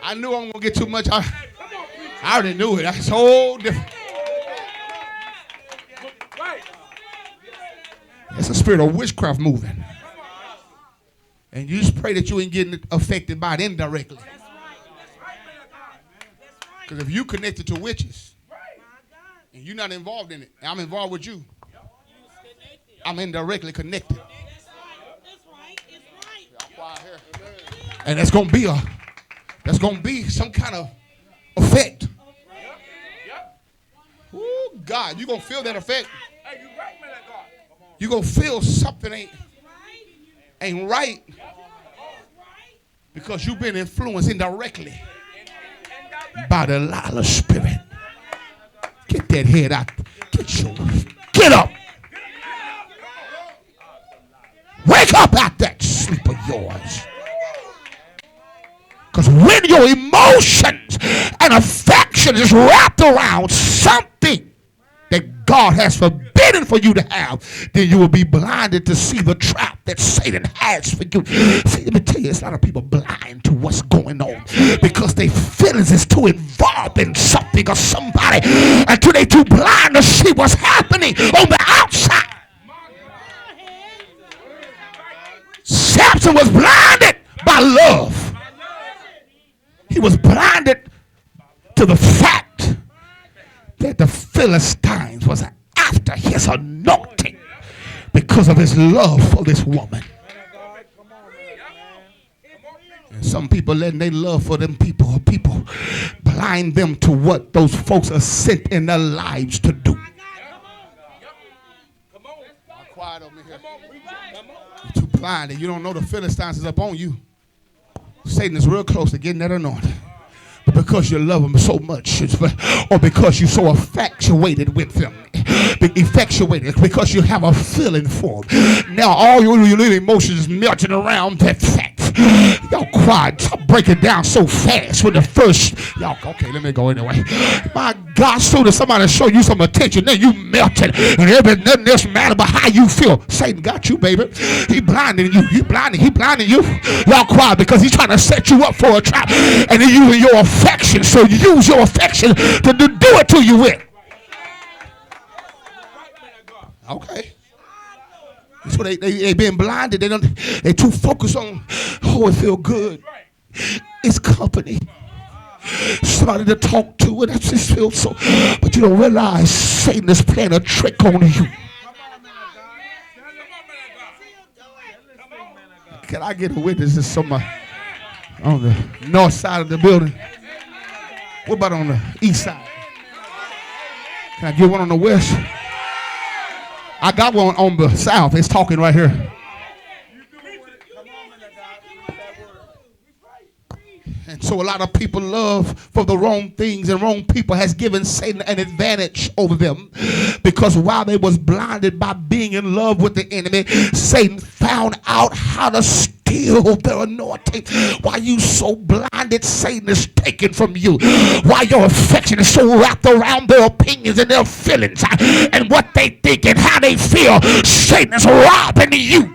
I knew I wasn't going to get too much. I already knew it. That's so different. It's a spirit of witchcraft moving. And you just pray that you ain't getting affected by it indirectly. Because if you connected to witches and you're not involved in it, I'm involved with you, I'm indirectly connected. And that's gonna be some kind of effect. Oh God, you're gonna feel that effect. You're gonna feel something ain't right because you've been influenced indirectly by the Delilah spirit. Get that head out. Get up. Wake up out that sleep of yours. Because when your emotions and affections is wrapped around something that God has forbidden for you to have, then you will be blinded to see the trap that Satan has for you. See, let me tell you, there's a lot of people blind to what's going on because their feelings is too involved in something or somebody until they too blind to see what's happening on the outside. Samson was blinded by love. He was blinded to the fact that the Philistines was after his anointing because of his love for this woman. And some people letting their love for them people blind them to what those folks are sent in their lives to do. Quiet over here. You're too blind and you don't know the Philistines is up on you. Satan is real close to getting that anointing. But because you love them so much, or because you're so infatuated with them, because you have a feeling for them, now all your little emotions is melting around that fact. Y'all quiet. Stop breaking down so fast with the first. Y'all, okay, let me go anyway. My God, soon as somebody show you some attention, then you melted. And nothing else matter but how you feel. Satan got you, baby. He blinding you. He blinding you. Y'all quiet because he's trying to set you up for a trap. And he's using your affection. So you use your affection to do it to you with. Okay. So they been blinded. They too focused on, oh, it feel good. It's company. Somebody to talk to, and that just feels so. But you don't realize Satan is playing a trick on you. Can I get a witness? This somebody on the north side of the building. What about on the east side? Can I get one on the west? I got one on the south. It's talking right here. And so a lot of people love for the wrong things, and wrong people has given Satan an advantage over them, because while they was blinded by being in love with the enemy, Satan found out how to steal their anointing. While you so blinded, Satan is taken from you. While your affection is so wrapped around their opinions and their feelings and what they think and how they feel, Satan is robbing you.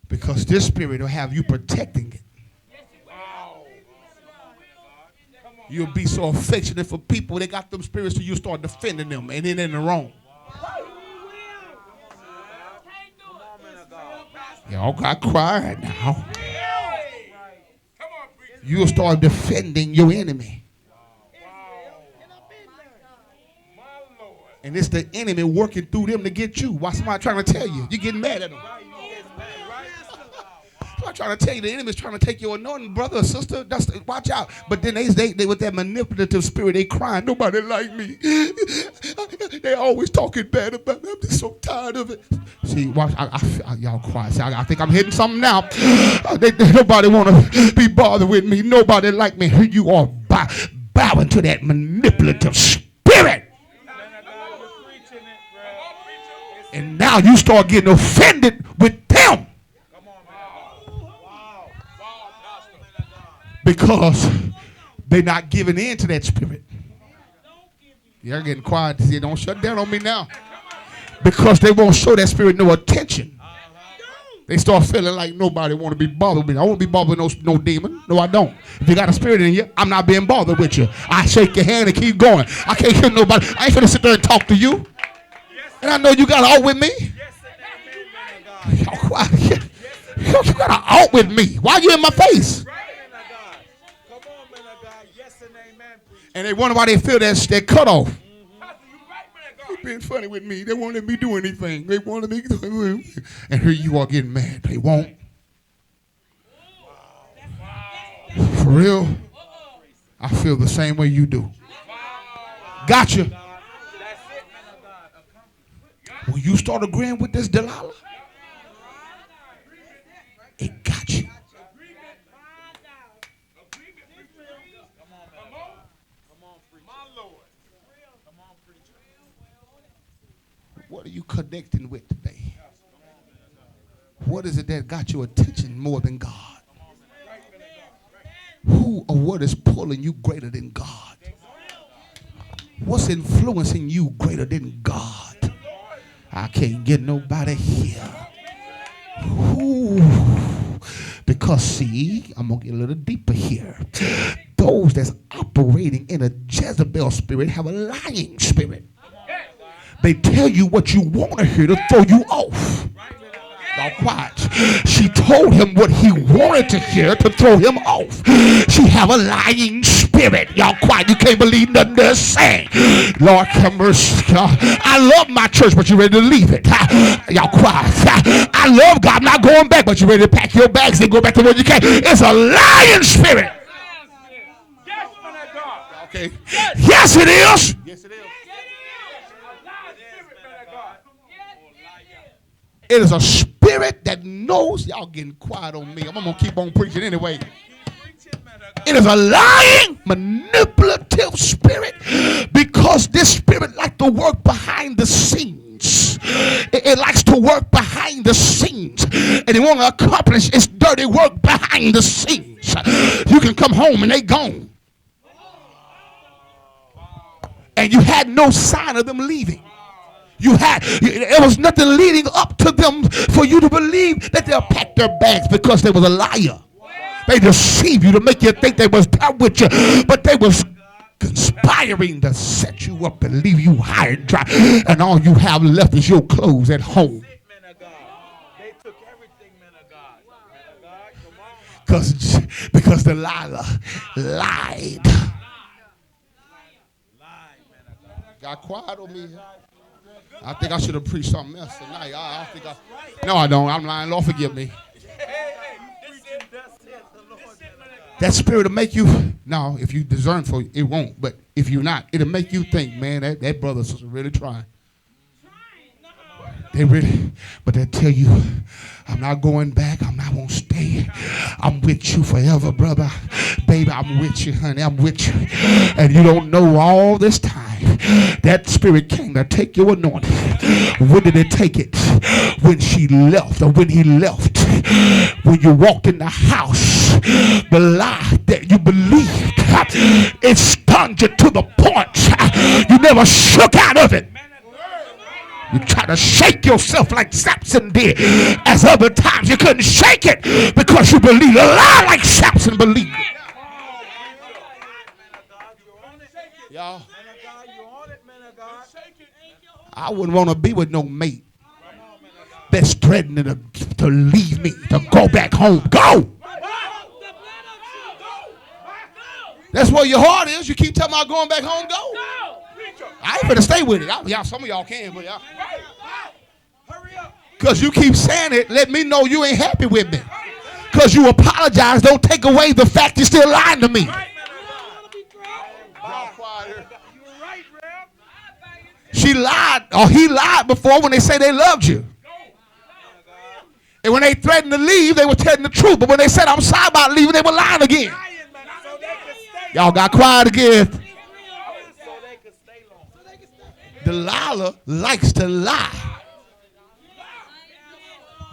Because this spirit will have you protecting it. You'll be so affectionate for people. They got them spirits till you start defending them, and then in the wrong. Y'all got quiet now. You'll start defending your enemy. And it's the enemy working through them to get you. Why somebody trying to tell you? You're getting mad at them. I'm trying to tell you, the enemy's trying to take your anointing, brother or sister. Watch out. But then they with that manipulative spirit, they crying, nobody like me. They always talking bad about me. I'm just so tired of it. See, watch, y'all quiet. See, I think I'm hitting something now. Nobody want to be bothered with me. Nobody like me. You are bowing to that manipulative spirit. And now you start getting offended with them. Because they're not giving in to that spirit. You're getting quiet. You don't shut down on me now. Because they won't show that spirit no attention. They start feeling like nobody want to be bothered with me. I won't be bothered with no demon. No, I don't. If you got a spirit in you, I'm not being bothered with you. I shake your hand and keep going. I can't hear nobody. I ain't finna sit there and talk to you. And I know you got an out with me. Y'all quiet. You got an out with me. Why you in my face? And they wonder why they feel that cut off. Being funny with me. They won't let me do anything. They wanted me to do. And here you are getting mad. They won't. For real, I feel the same way you do. Gotcha. When you start agreeing with this Delilah, it got you. What are you connecting with today? What is it that got your attention more than God? Who or what is pulling you greater than God? What's influencing you greater than God? I can't get nobody here. Ooh. Because see, I'm going to get a little deeper here. Those that's operating in a Jezebel spirit have a lying spirit. They tell you what you want to hear to throw you off. Y'all quiet. She told him what he wanted to hear to throw him off. She have a lying spirit. Y'all quiet. You can't believe nothing they're saying. Lord have mercy. I love my church, but you're ready to leave it. Y'all quiet. I love God. I'm not going back, but you're ready to pack your bags and go back to where you came. It's a lying spirit. Okay. Yes, it is. Yes, it is. It is a spirit that knows. Y'all getting quiet on me. I'm going to keep on preaching anyway. It is a lying, manipulative spirit because this spirit likes to work behind the scenes. It likes to work behind the scenes. And it want to accomplish its dirty work behind the scenes. You can come home and they gone. And you had no sign of them leaving. There was nothing leading up to them for you to believe that they'll pack their bags because they was a liar. They deceived you to make you think they was there with you, but they was conspiring to set you up and leave you high and dry, and all you have left is your clothes at home. They took everything, man of God. Because Delilah lied. Got quiet on me. I think I should have preached something else tonight. No, I don't. I'm lying. Lord, forgive me. That spirit will make you, now, if you discern for it, it won't. But if you're not, it'll make you think, man, that brother's really trying. But they tell you, I'm not going back. I'm not going to stay. I'm with you forever, brother. Baby, I'm with you, honey. I'm with you. And you don't know all this time. That spirit came to take your anointing. When did it take it? When she left or when he left. When you walked in the house, the lie that you believed, it stunned you to the point you never shook out of it. You try to shake yourself like Samson did. As other times you couldn't shake it because you believed a lie like Samson believed it. Y'all, I wouldn't want to be with no mate that's threatening to leave me, to go back home. Go! That's where your heart is. You keep telling me I'm going back home. Go! I ain't gonna stay with it. Some of y'all can, but y'all. Because you keep saying it, let me know you ain't happy with me. Because you apologize, don't take away the fact you're still lying to me. She lied, or he lied before when they say they loved you. And when they threatened to leave, they were telling the truth. But when they said, I'm sorry about leaving, they were lying again. Y'all got quiet again. Delilah likes to lie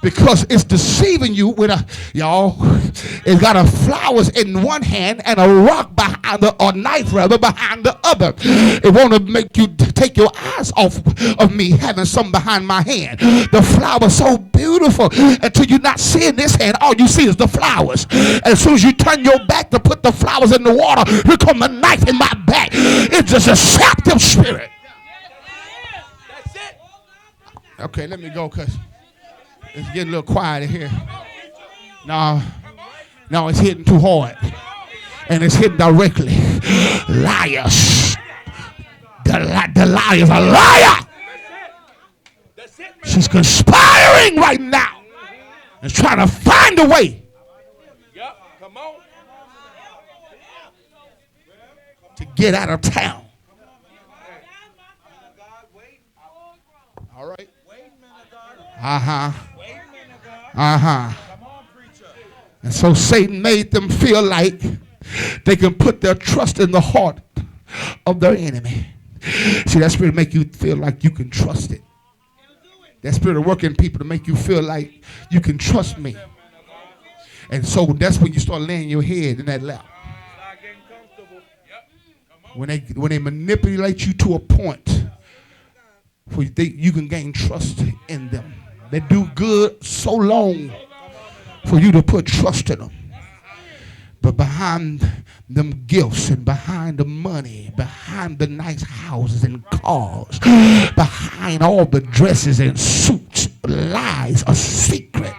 because it's deceiving you with it's got a flowers in one hand and a rock behind or knife rather behind the other. It want to make you take your eyes off of me having something behind my hand. The flower's so beautiful until you're not seeing this hand. All you see is the flowers. As soon as you turn your back to put the flowers in the water, here come the knife in my back. It's a deceptive spirit. That's it. Okay, let me go because it's getting a little quiet in here. No, it's hitting too hard. And it's hitting directly. Liars. Delilah is a liar. That's it. She's conspiring right now and trying to find a way Yep. Come on. to get out of town. All right. And so Satan made them feel like they can put their trust in the heart of their enemy. See, that spirit make you feel like you can trust it. That spirit of working people to make you feel like you can trust me. And so that's when you start laying your head in that lap. When they manipulate you to a point where you think you can gain trust in them. They do good so long for you to put trust in them. But behind them gifts and behind the money, behind the nice houses and cars, behind all the dresses and suits, lies a secret.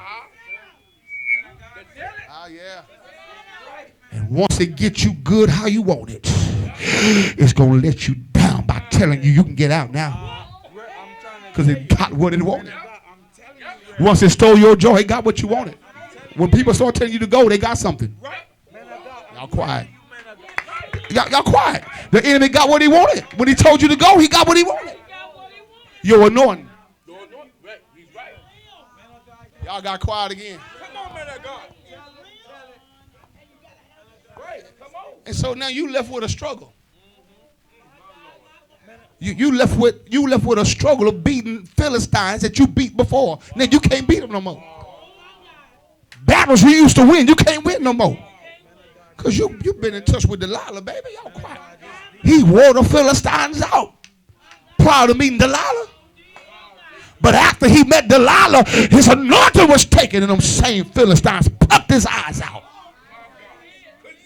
And once it gets you good how you want it, it's going to let you down by telling you can get out now. Because it got what it wanted. Once it stole your joy, it got what you wanted. When people start telling you to go, they got something. Y'all quiet. Y'all quiet. The enemy got what he wanted. When he told you to go, he got what he wanted. Your anointing. Y'all got quiet again. Come on, man of God. And so now you left with a struggle. You left with a struggle of beating Philistines that you beat before. Now you can't beat them no more. Battles you used to win, you can't win no more. Because you've been in touch with Delilah, baby. Y'all quiet. He wore the Philistines out prior to meeting Delilah. But after he met Delilah, his anointing was taken, and them same Philistines plucked his eyes out.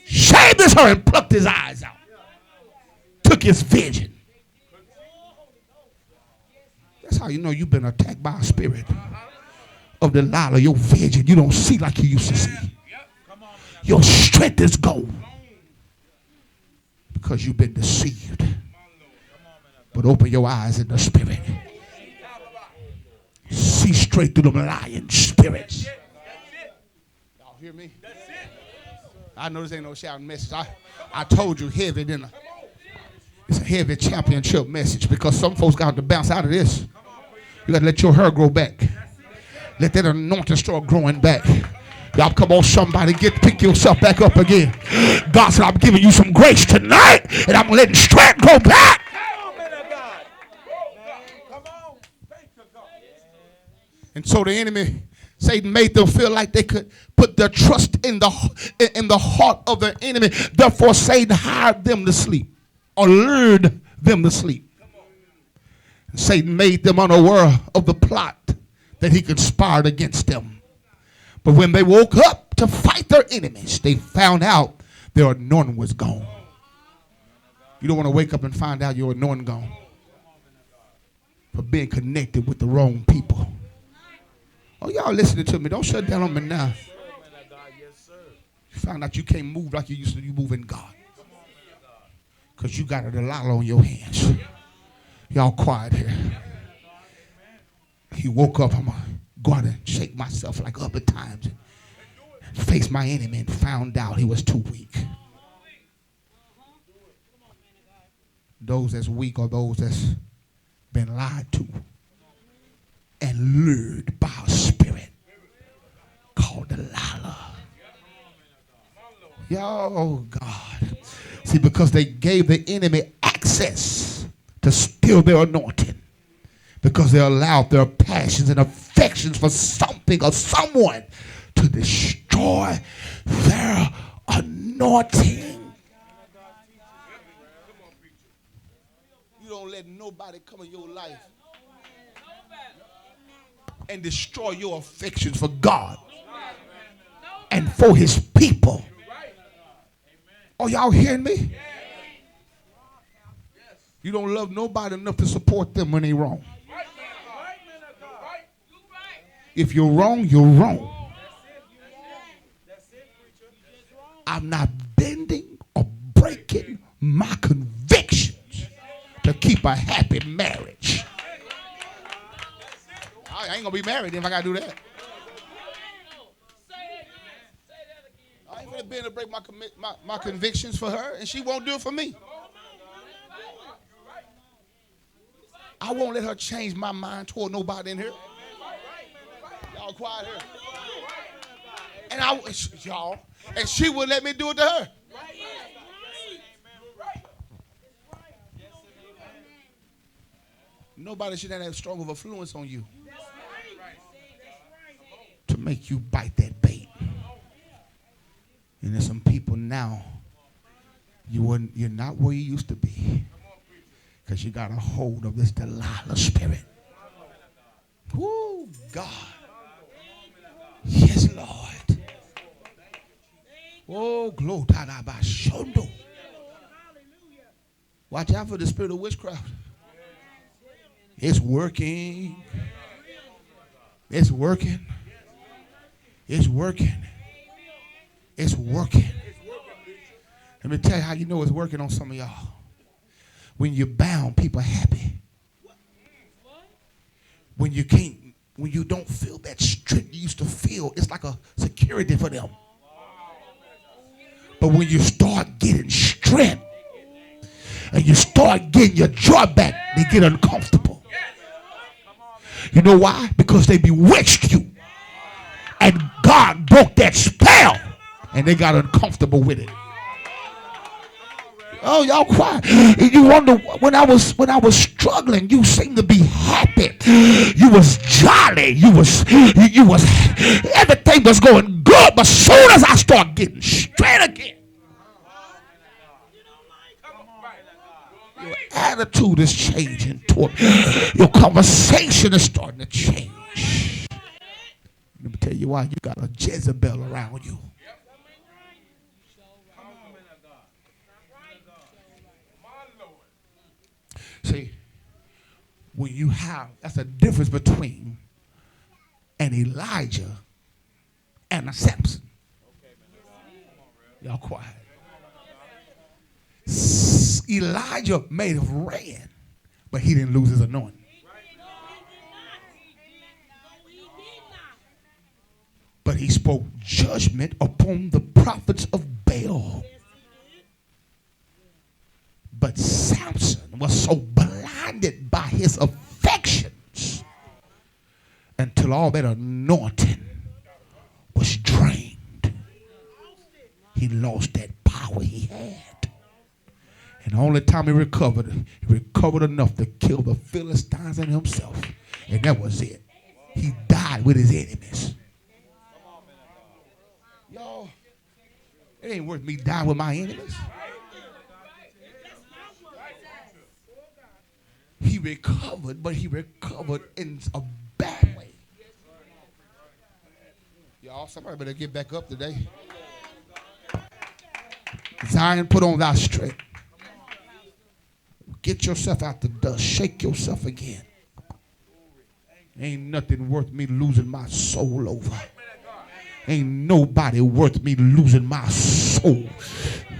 Shaved his hair and plucked his eyes out. Took his vision. That's how you know you've been attacked by a spirit of Delilah. Your vision, you don't see like you used to see. Your strength is gone because you've been deceived. But open your eyes in the spirit. See straight through them lying spirits. Y'all hear me? I know this ain't no shouting message. I told you heavy, didn't I? It's a heavy championship message because some folks got to bounce out of this. You got to let your hair grow back. Let that anointing start growing back. Y'all come on, somebody, pick yourself back up again. God said, I'm giving you some grace tonight, and I'm letting strength go back. And so the enemy, Satan, made them feel like they could put their trust in the heart of their enemy. Therefore, Satan hired them to sleep or lured them to sleep. And Satan made them unaware of the plot that he conspired against them. But when they woke up to fight their enemies, they found out their anointing was gone. You don't want to wake up and find out your anointing gone for being connected with the wrong people. Oh, y'all listening to me. Don't shut down on me now. You found out you can't move like you used to. You move in God. Because you got a Delilah on your hands. Y'all quiet here. He woke up. I'm going to go out and shake myself like other times and face my enemy and found out he was too weak. Those that's weak are those that's been lied to and lured by a spirit called Delilah. Oh, God. See, because they gave the enemy access to steal their anointing. Because they allowed their passions and affections for something or someone to destroy their anointing. You don't let let nobody come in your life and destroy your affections for God and for his people. Are y'all hearing me? You don't love nobody enough to support them when they're wrong. If you're wrong, you're wrong. I'm not bending or breaking my convictions to keep a happy marriage. I ain't gonna be married if I gotta do that. I ain't gonna bend or break my convictions for her, and she won't do it for me. I won't let her change my mind toward nobody in here. Y'all quiet here. And she would let me do it to her. Nobody should have that strong of influence on you to make you bite that bait. And there's some people now, you're not where you used to be because you got a hold of this Delilah spirit. Oh, God. Yes, Lord. Oh, glory. Watch out for the spirit of witchcraft. It's working. It's working. It's working. It's working. Let me tell you how you know it's working on some of y'all. When you're bound, people are happy. When you don't feel that strength you used to feel, it's like a security for them. But when you start getting strength and you start getting your joy back, they get uncomfortable. You know why? Because they bewitched you. And God broke that spell and they got uncomfortable with it. Oh, y'all quiet. You wonder, when I was struggling, you seemed to be happy. You was jolly. You was everything was going good. But soon as I start getting straight again, your attitude is changing toward your conversation is starting to change. Let me tell you why. You got a Jezebel around you. See, when you have, that's the difference between an Elijah and a Samson. Y'all quiet. Elijah may have ran, but he didn't lose his anointing. But he spoke judgment upon the prophets of Baal. But Samson was so blinded by his affections until all that anointing was drained. He lost that power he had. And the only time he recovered enough to kill the Philistines and himself. And that was it. He died with his enemies. Y'all, it ain't worth me dying with my enemies. He recovered, but he recovered in a bad way. Y'all, somebody better get back up today. Zion, put on thy strength. Get yourself out the dust. Shake yourself again. Ain't nothing worth me losing my soul over. Ain't nobody worth me losing my soul.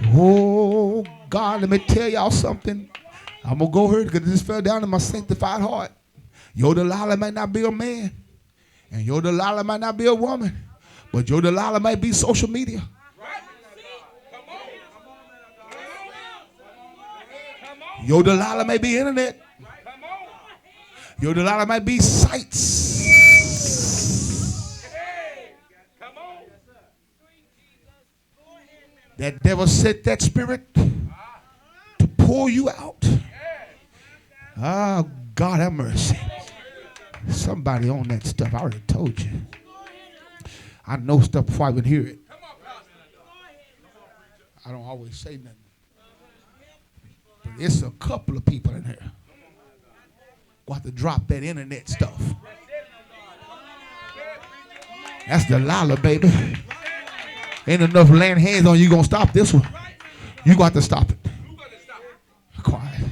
Oh, God, let me tell y'all something. I'm going to go here because this fell down in my sanctified heart. Your Delilah might not be a man. And your Delilah might not be a woman. But your Delilah might be social media. Your Delilah may be internet. Your Delilah might be sites. That devil set that spirit to pull you out. Ah, God have mercy. Somebody on that stuff. I already told you. I know stuff before I even hear it. I don't always say nothing. But it's a couple of people in here Go have to drop that internet stuff. That's Delilah, baby. Ain't enough laying hands on you gonna stop this one. You gonna have to stop it. Quiet.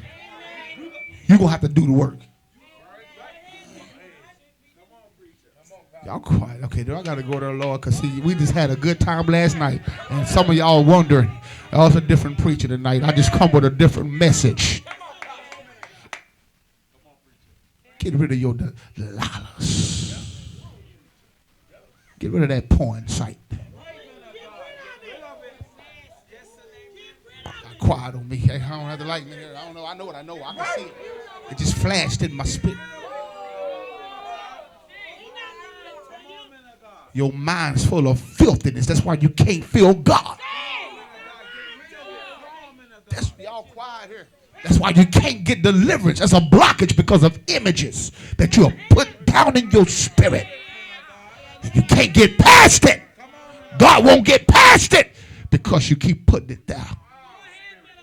You gonna have to do the work. Y'all quiet. Okay, I gotta go there, Lord, because see, we just had a good time last night. And some of y'all wondering, I was a different preacher tonight. I just come with a different message. Get rid of your Delilahs. Get rid of that porn site. Quiet on me. Hey, I don't have to like me. I don't know. I know what I know. I can see it. It just flashed in my spirit. Your mind's full of filthiness. That's why you can't feel God. That's y'all quiet here. That's why you can't get deliverance. That's a blockage because of images that you have put down in your spirit. And you can't get past it. God won't get past it because you keep putting it down.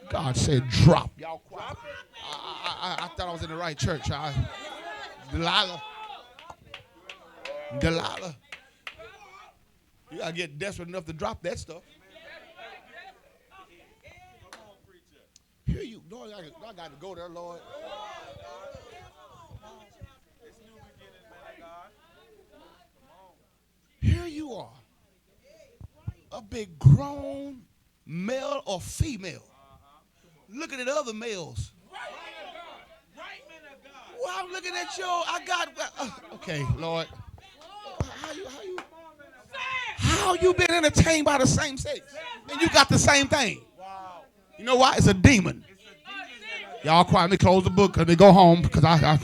God said drop. Y'all quiet. I thought I was in the right church. Delilah. You got to get desperate enough to drop that stuff. Here you go. I got to go there, Lord. Here you are. A big grown male or female. Looking at other males. Well, I'm looking at okay, Lord. How you been entertained by the same sex? And you got the same thing. You know why? It's a demon. Y'all quiet. Let me close the book because they go home because I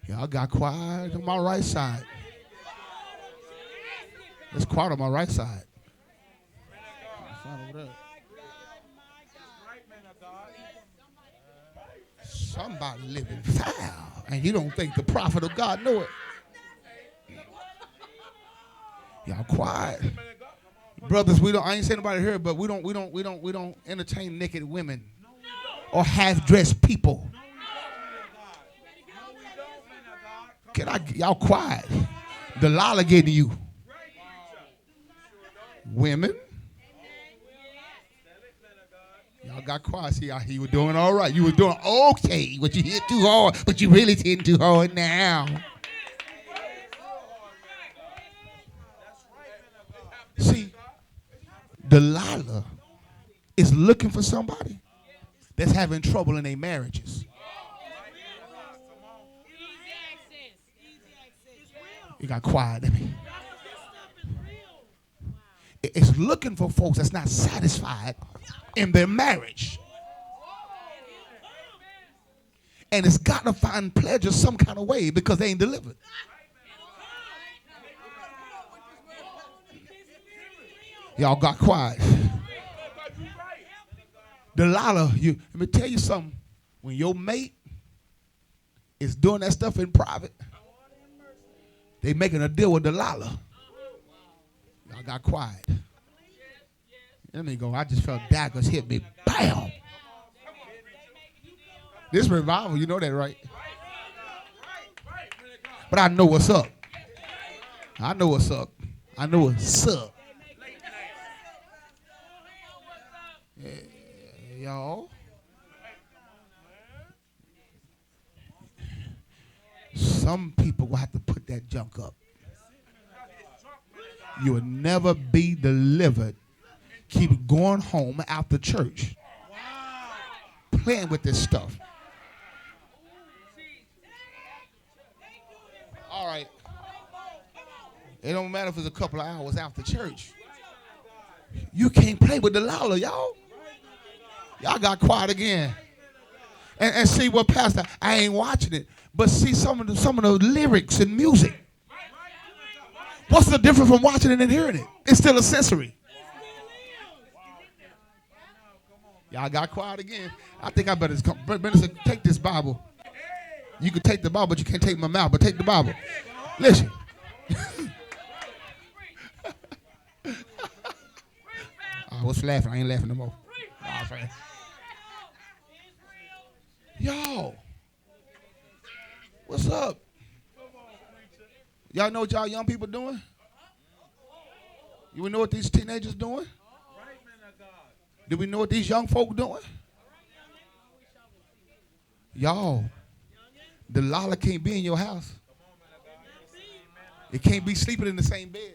Y'all got quiet on my right side. It's quiet on my right side. Somebody living foul, and you don't think the prophet of God know it. Y'all quiet, brothers. I ain't saying nobody here, but we don't entertain naked women or half-dressed people. Y'all quiet. Delilah getting you. Women. Y'all got quiet. See, you were doing all right. You were doing okay, but you hit too hard. But you really hitting too hard now. See, Delilah is looking for somebody that's having trouble in their marriages. You got quiet at me. It's looking for folks that's not satisfied in their marriage. And it's got to find pleasure some kind of way because they ain't delivered. Y'all got quiet. Delilah, let me tell you something. When your mate is doing that stuff in private, they making a deal with Delilah. Y'all got quiet. Let me go. I just felt daggers hit me. Bam. This revival, you know that, right? But I know what's up. I know what's up. I know what's up. Yeah, y'all. Some people will have to put that junk up. You will never be delivered. Keep going home after church. Playing with this stuff. All right. It don't matter if it's a couple of hours after church. You can't play with Delilah, y'all. Y'all got quiet again. And see what, Pastor, I ain't watching it. But see some of the lyrics and music. What's the difference from watching it and hearing it? It's still a sensory. Y'all got quiet again. I think I better take this Bible. You can take the Bible, but you can't take my mouth. But take the Bible. Listen. I was laughing. I ain't laughing no more. Y'all, what's up? Y'all know what y'all young people doing? You know what these teenagers doing? Do we know what these young folk doing? Y'all, Delilah can't be in your house. It can't be sleeping in the same bed.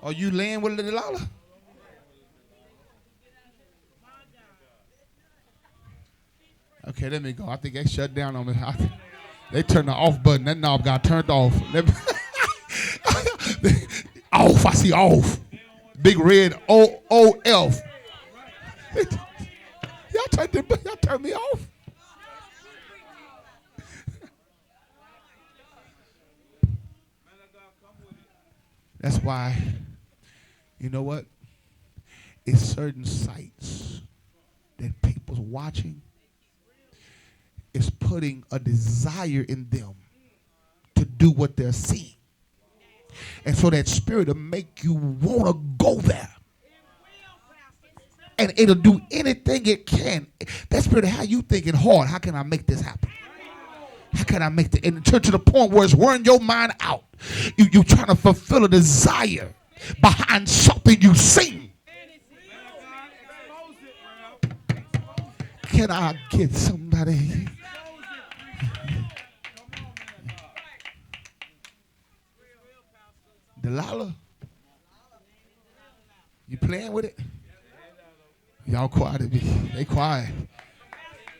Are you laying with Delilah? Okay, let me go. I think they shut down on me. They turned the off button. That knob got turned off. Off. I see off. Big red O-O-F. Y'all turned me off. That's why, you know what? It's certain sites that people's watching. Is putting a desire in them to do what they're seeing. And so that spirit will make you want to go there. And it'll do anything it can. That spirit, how you thinking hard? How can I make this happen? How can I make the in the church to the point where it's wearing your mind out? You trying to fulfill a desire behind something you seen. Can I get somebody? Delilah, you playing with it? Y'all quiet to me. They quiet.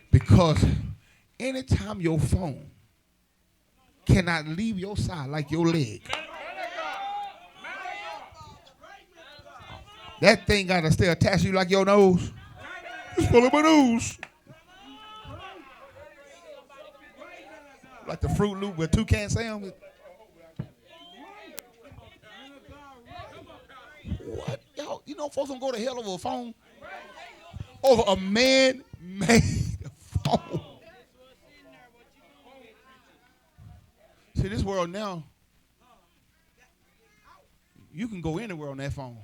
Because anytime your phone cannot leave your side like your leg, that thing got to stay attached to you like your nose. It's full of my nose. Like the Fruit Loop with Toucan Sam. What? Y'all, you know folks don't go to hell over a phone? Over a man-made phone. See, this world now, you can go anywhere on that phone.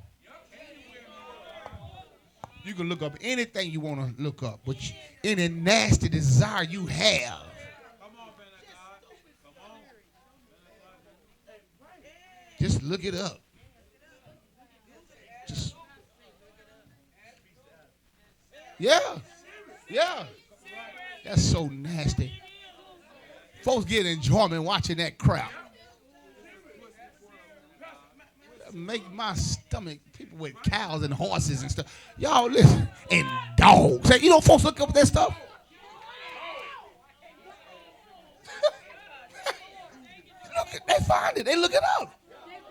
You can look up anything you want to look up, but any nasty desire you have. Just look it up. Just, yeah. That's so nasty. Folks get enjoyment watching that crap. That make my stomach, people with cows and horses and stuff. Y'all listen, and dogs. Hey, you know folks look up that stuff? They find it. They look it up.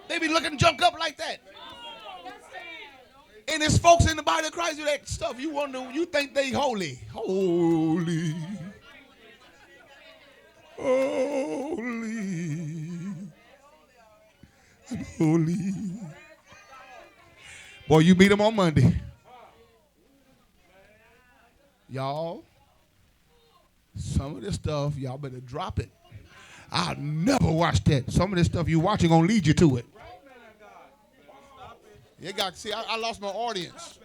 They be looking junk up like that. And there's folks in the body of Christ do that stuff. You wonder, you think they holy. Holy. Holy. Boy, you meet them on Monday. Y'all, some of this stuff, y'all better drop it. I'll never watch that. Some of this stuff you watching gonna lead you to it. You got see, I lost my audience.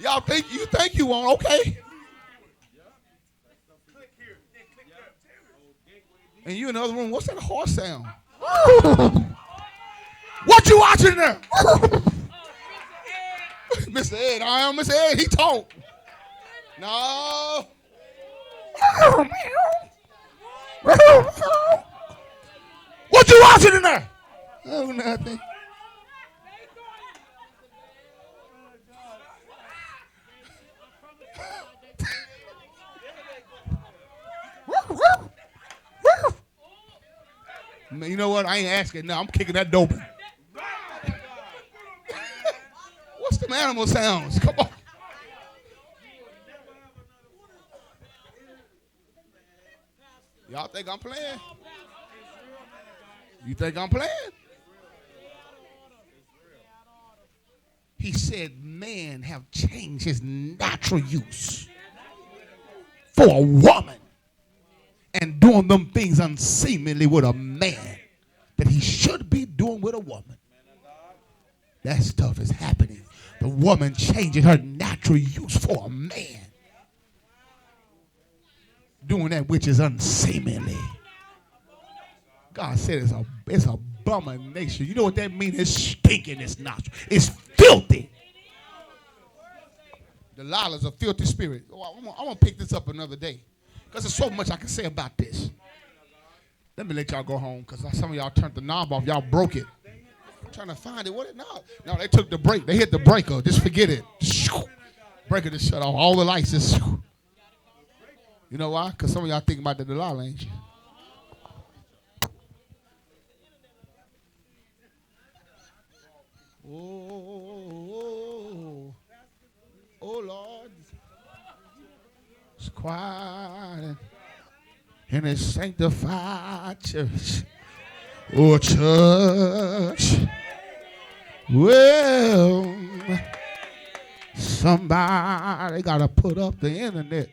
Y'all think you won't? Okay. And you in the other room. What's that horse sound? What you watching there? Mr. Ed, I am Mr. Ed. He talk. No. What you watching in there? Oh, nothing. You know what? I ain't asking. No, I'm kicking that dope. What's them animal sounds? Come on. Y'all think I'm playing? You think I'm playing? He said man have changed his natural use for a woman. and doing them things unseemly with a man that he should be doing with a woman. That stuff is happening. The woman changing her natural use for a man. Doing that which is unseemly. God said it's abomination. You know what that means? It's stinking, it's nostril. It's filthy. Delilah's a filthy spirit. I'm going to pick this up another day. Because there's so much I can say about this. Let me let y'all go home because some of y'all turned the knob off. Y'all broke it. I'm trying to find it. What it now? No, they took the break. They hit the breaker. Just forget it. Breaker just shut off. All the lights just. You know why? Because some of y'all think about the Delilah, ain't you? Oh, Lord. It's quiet in a sanctified church. Oh, church. Well, somebody got to put up the internet.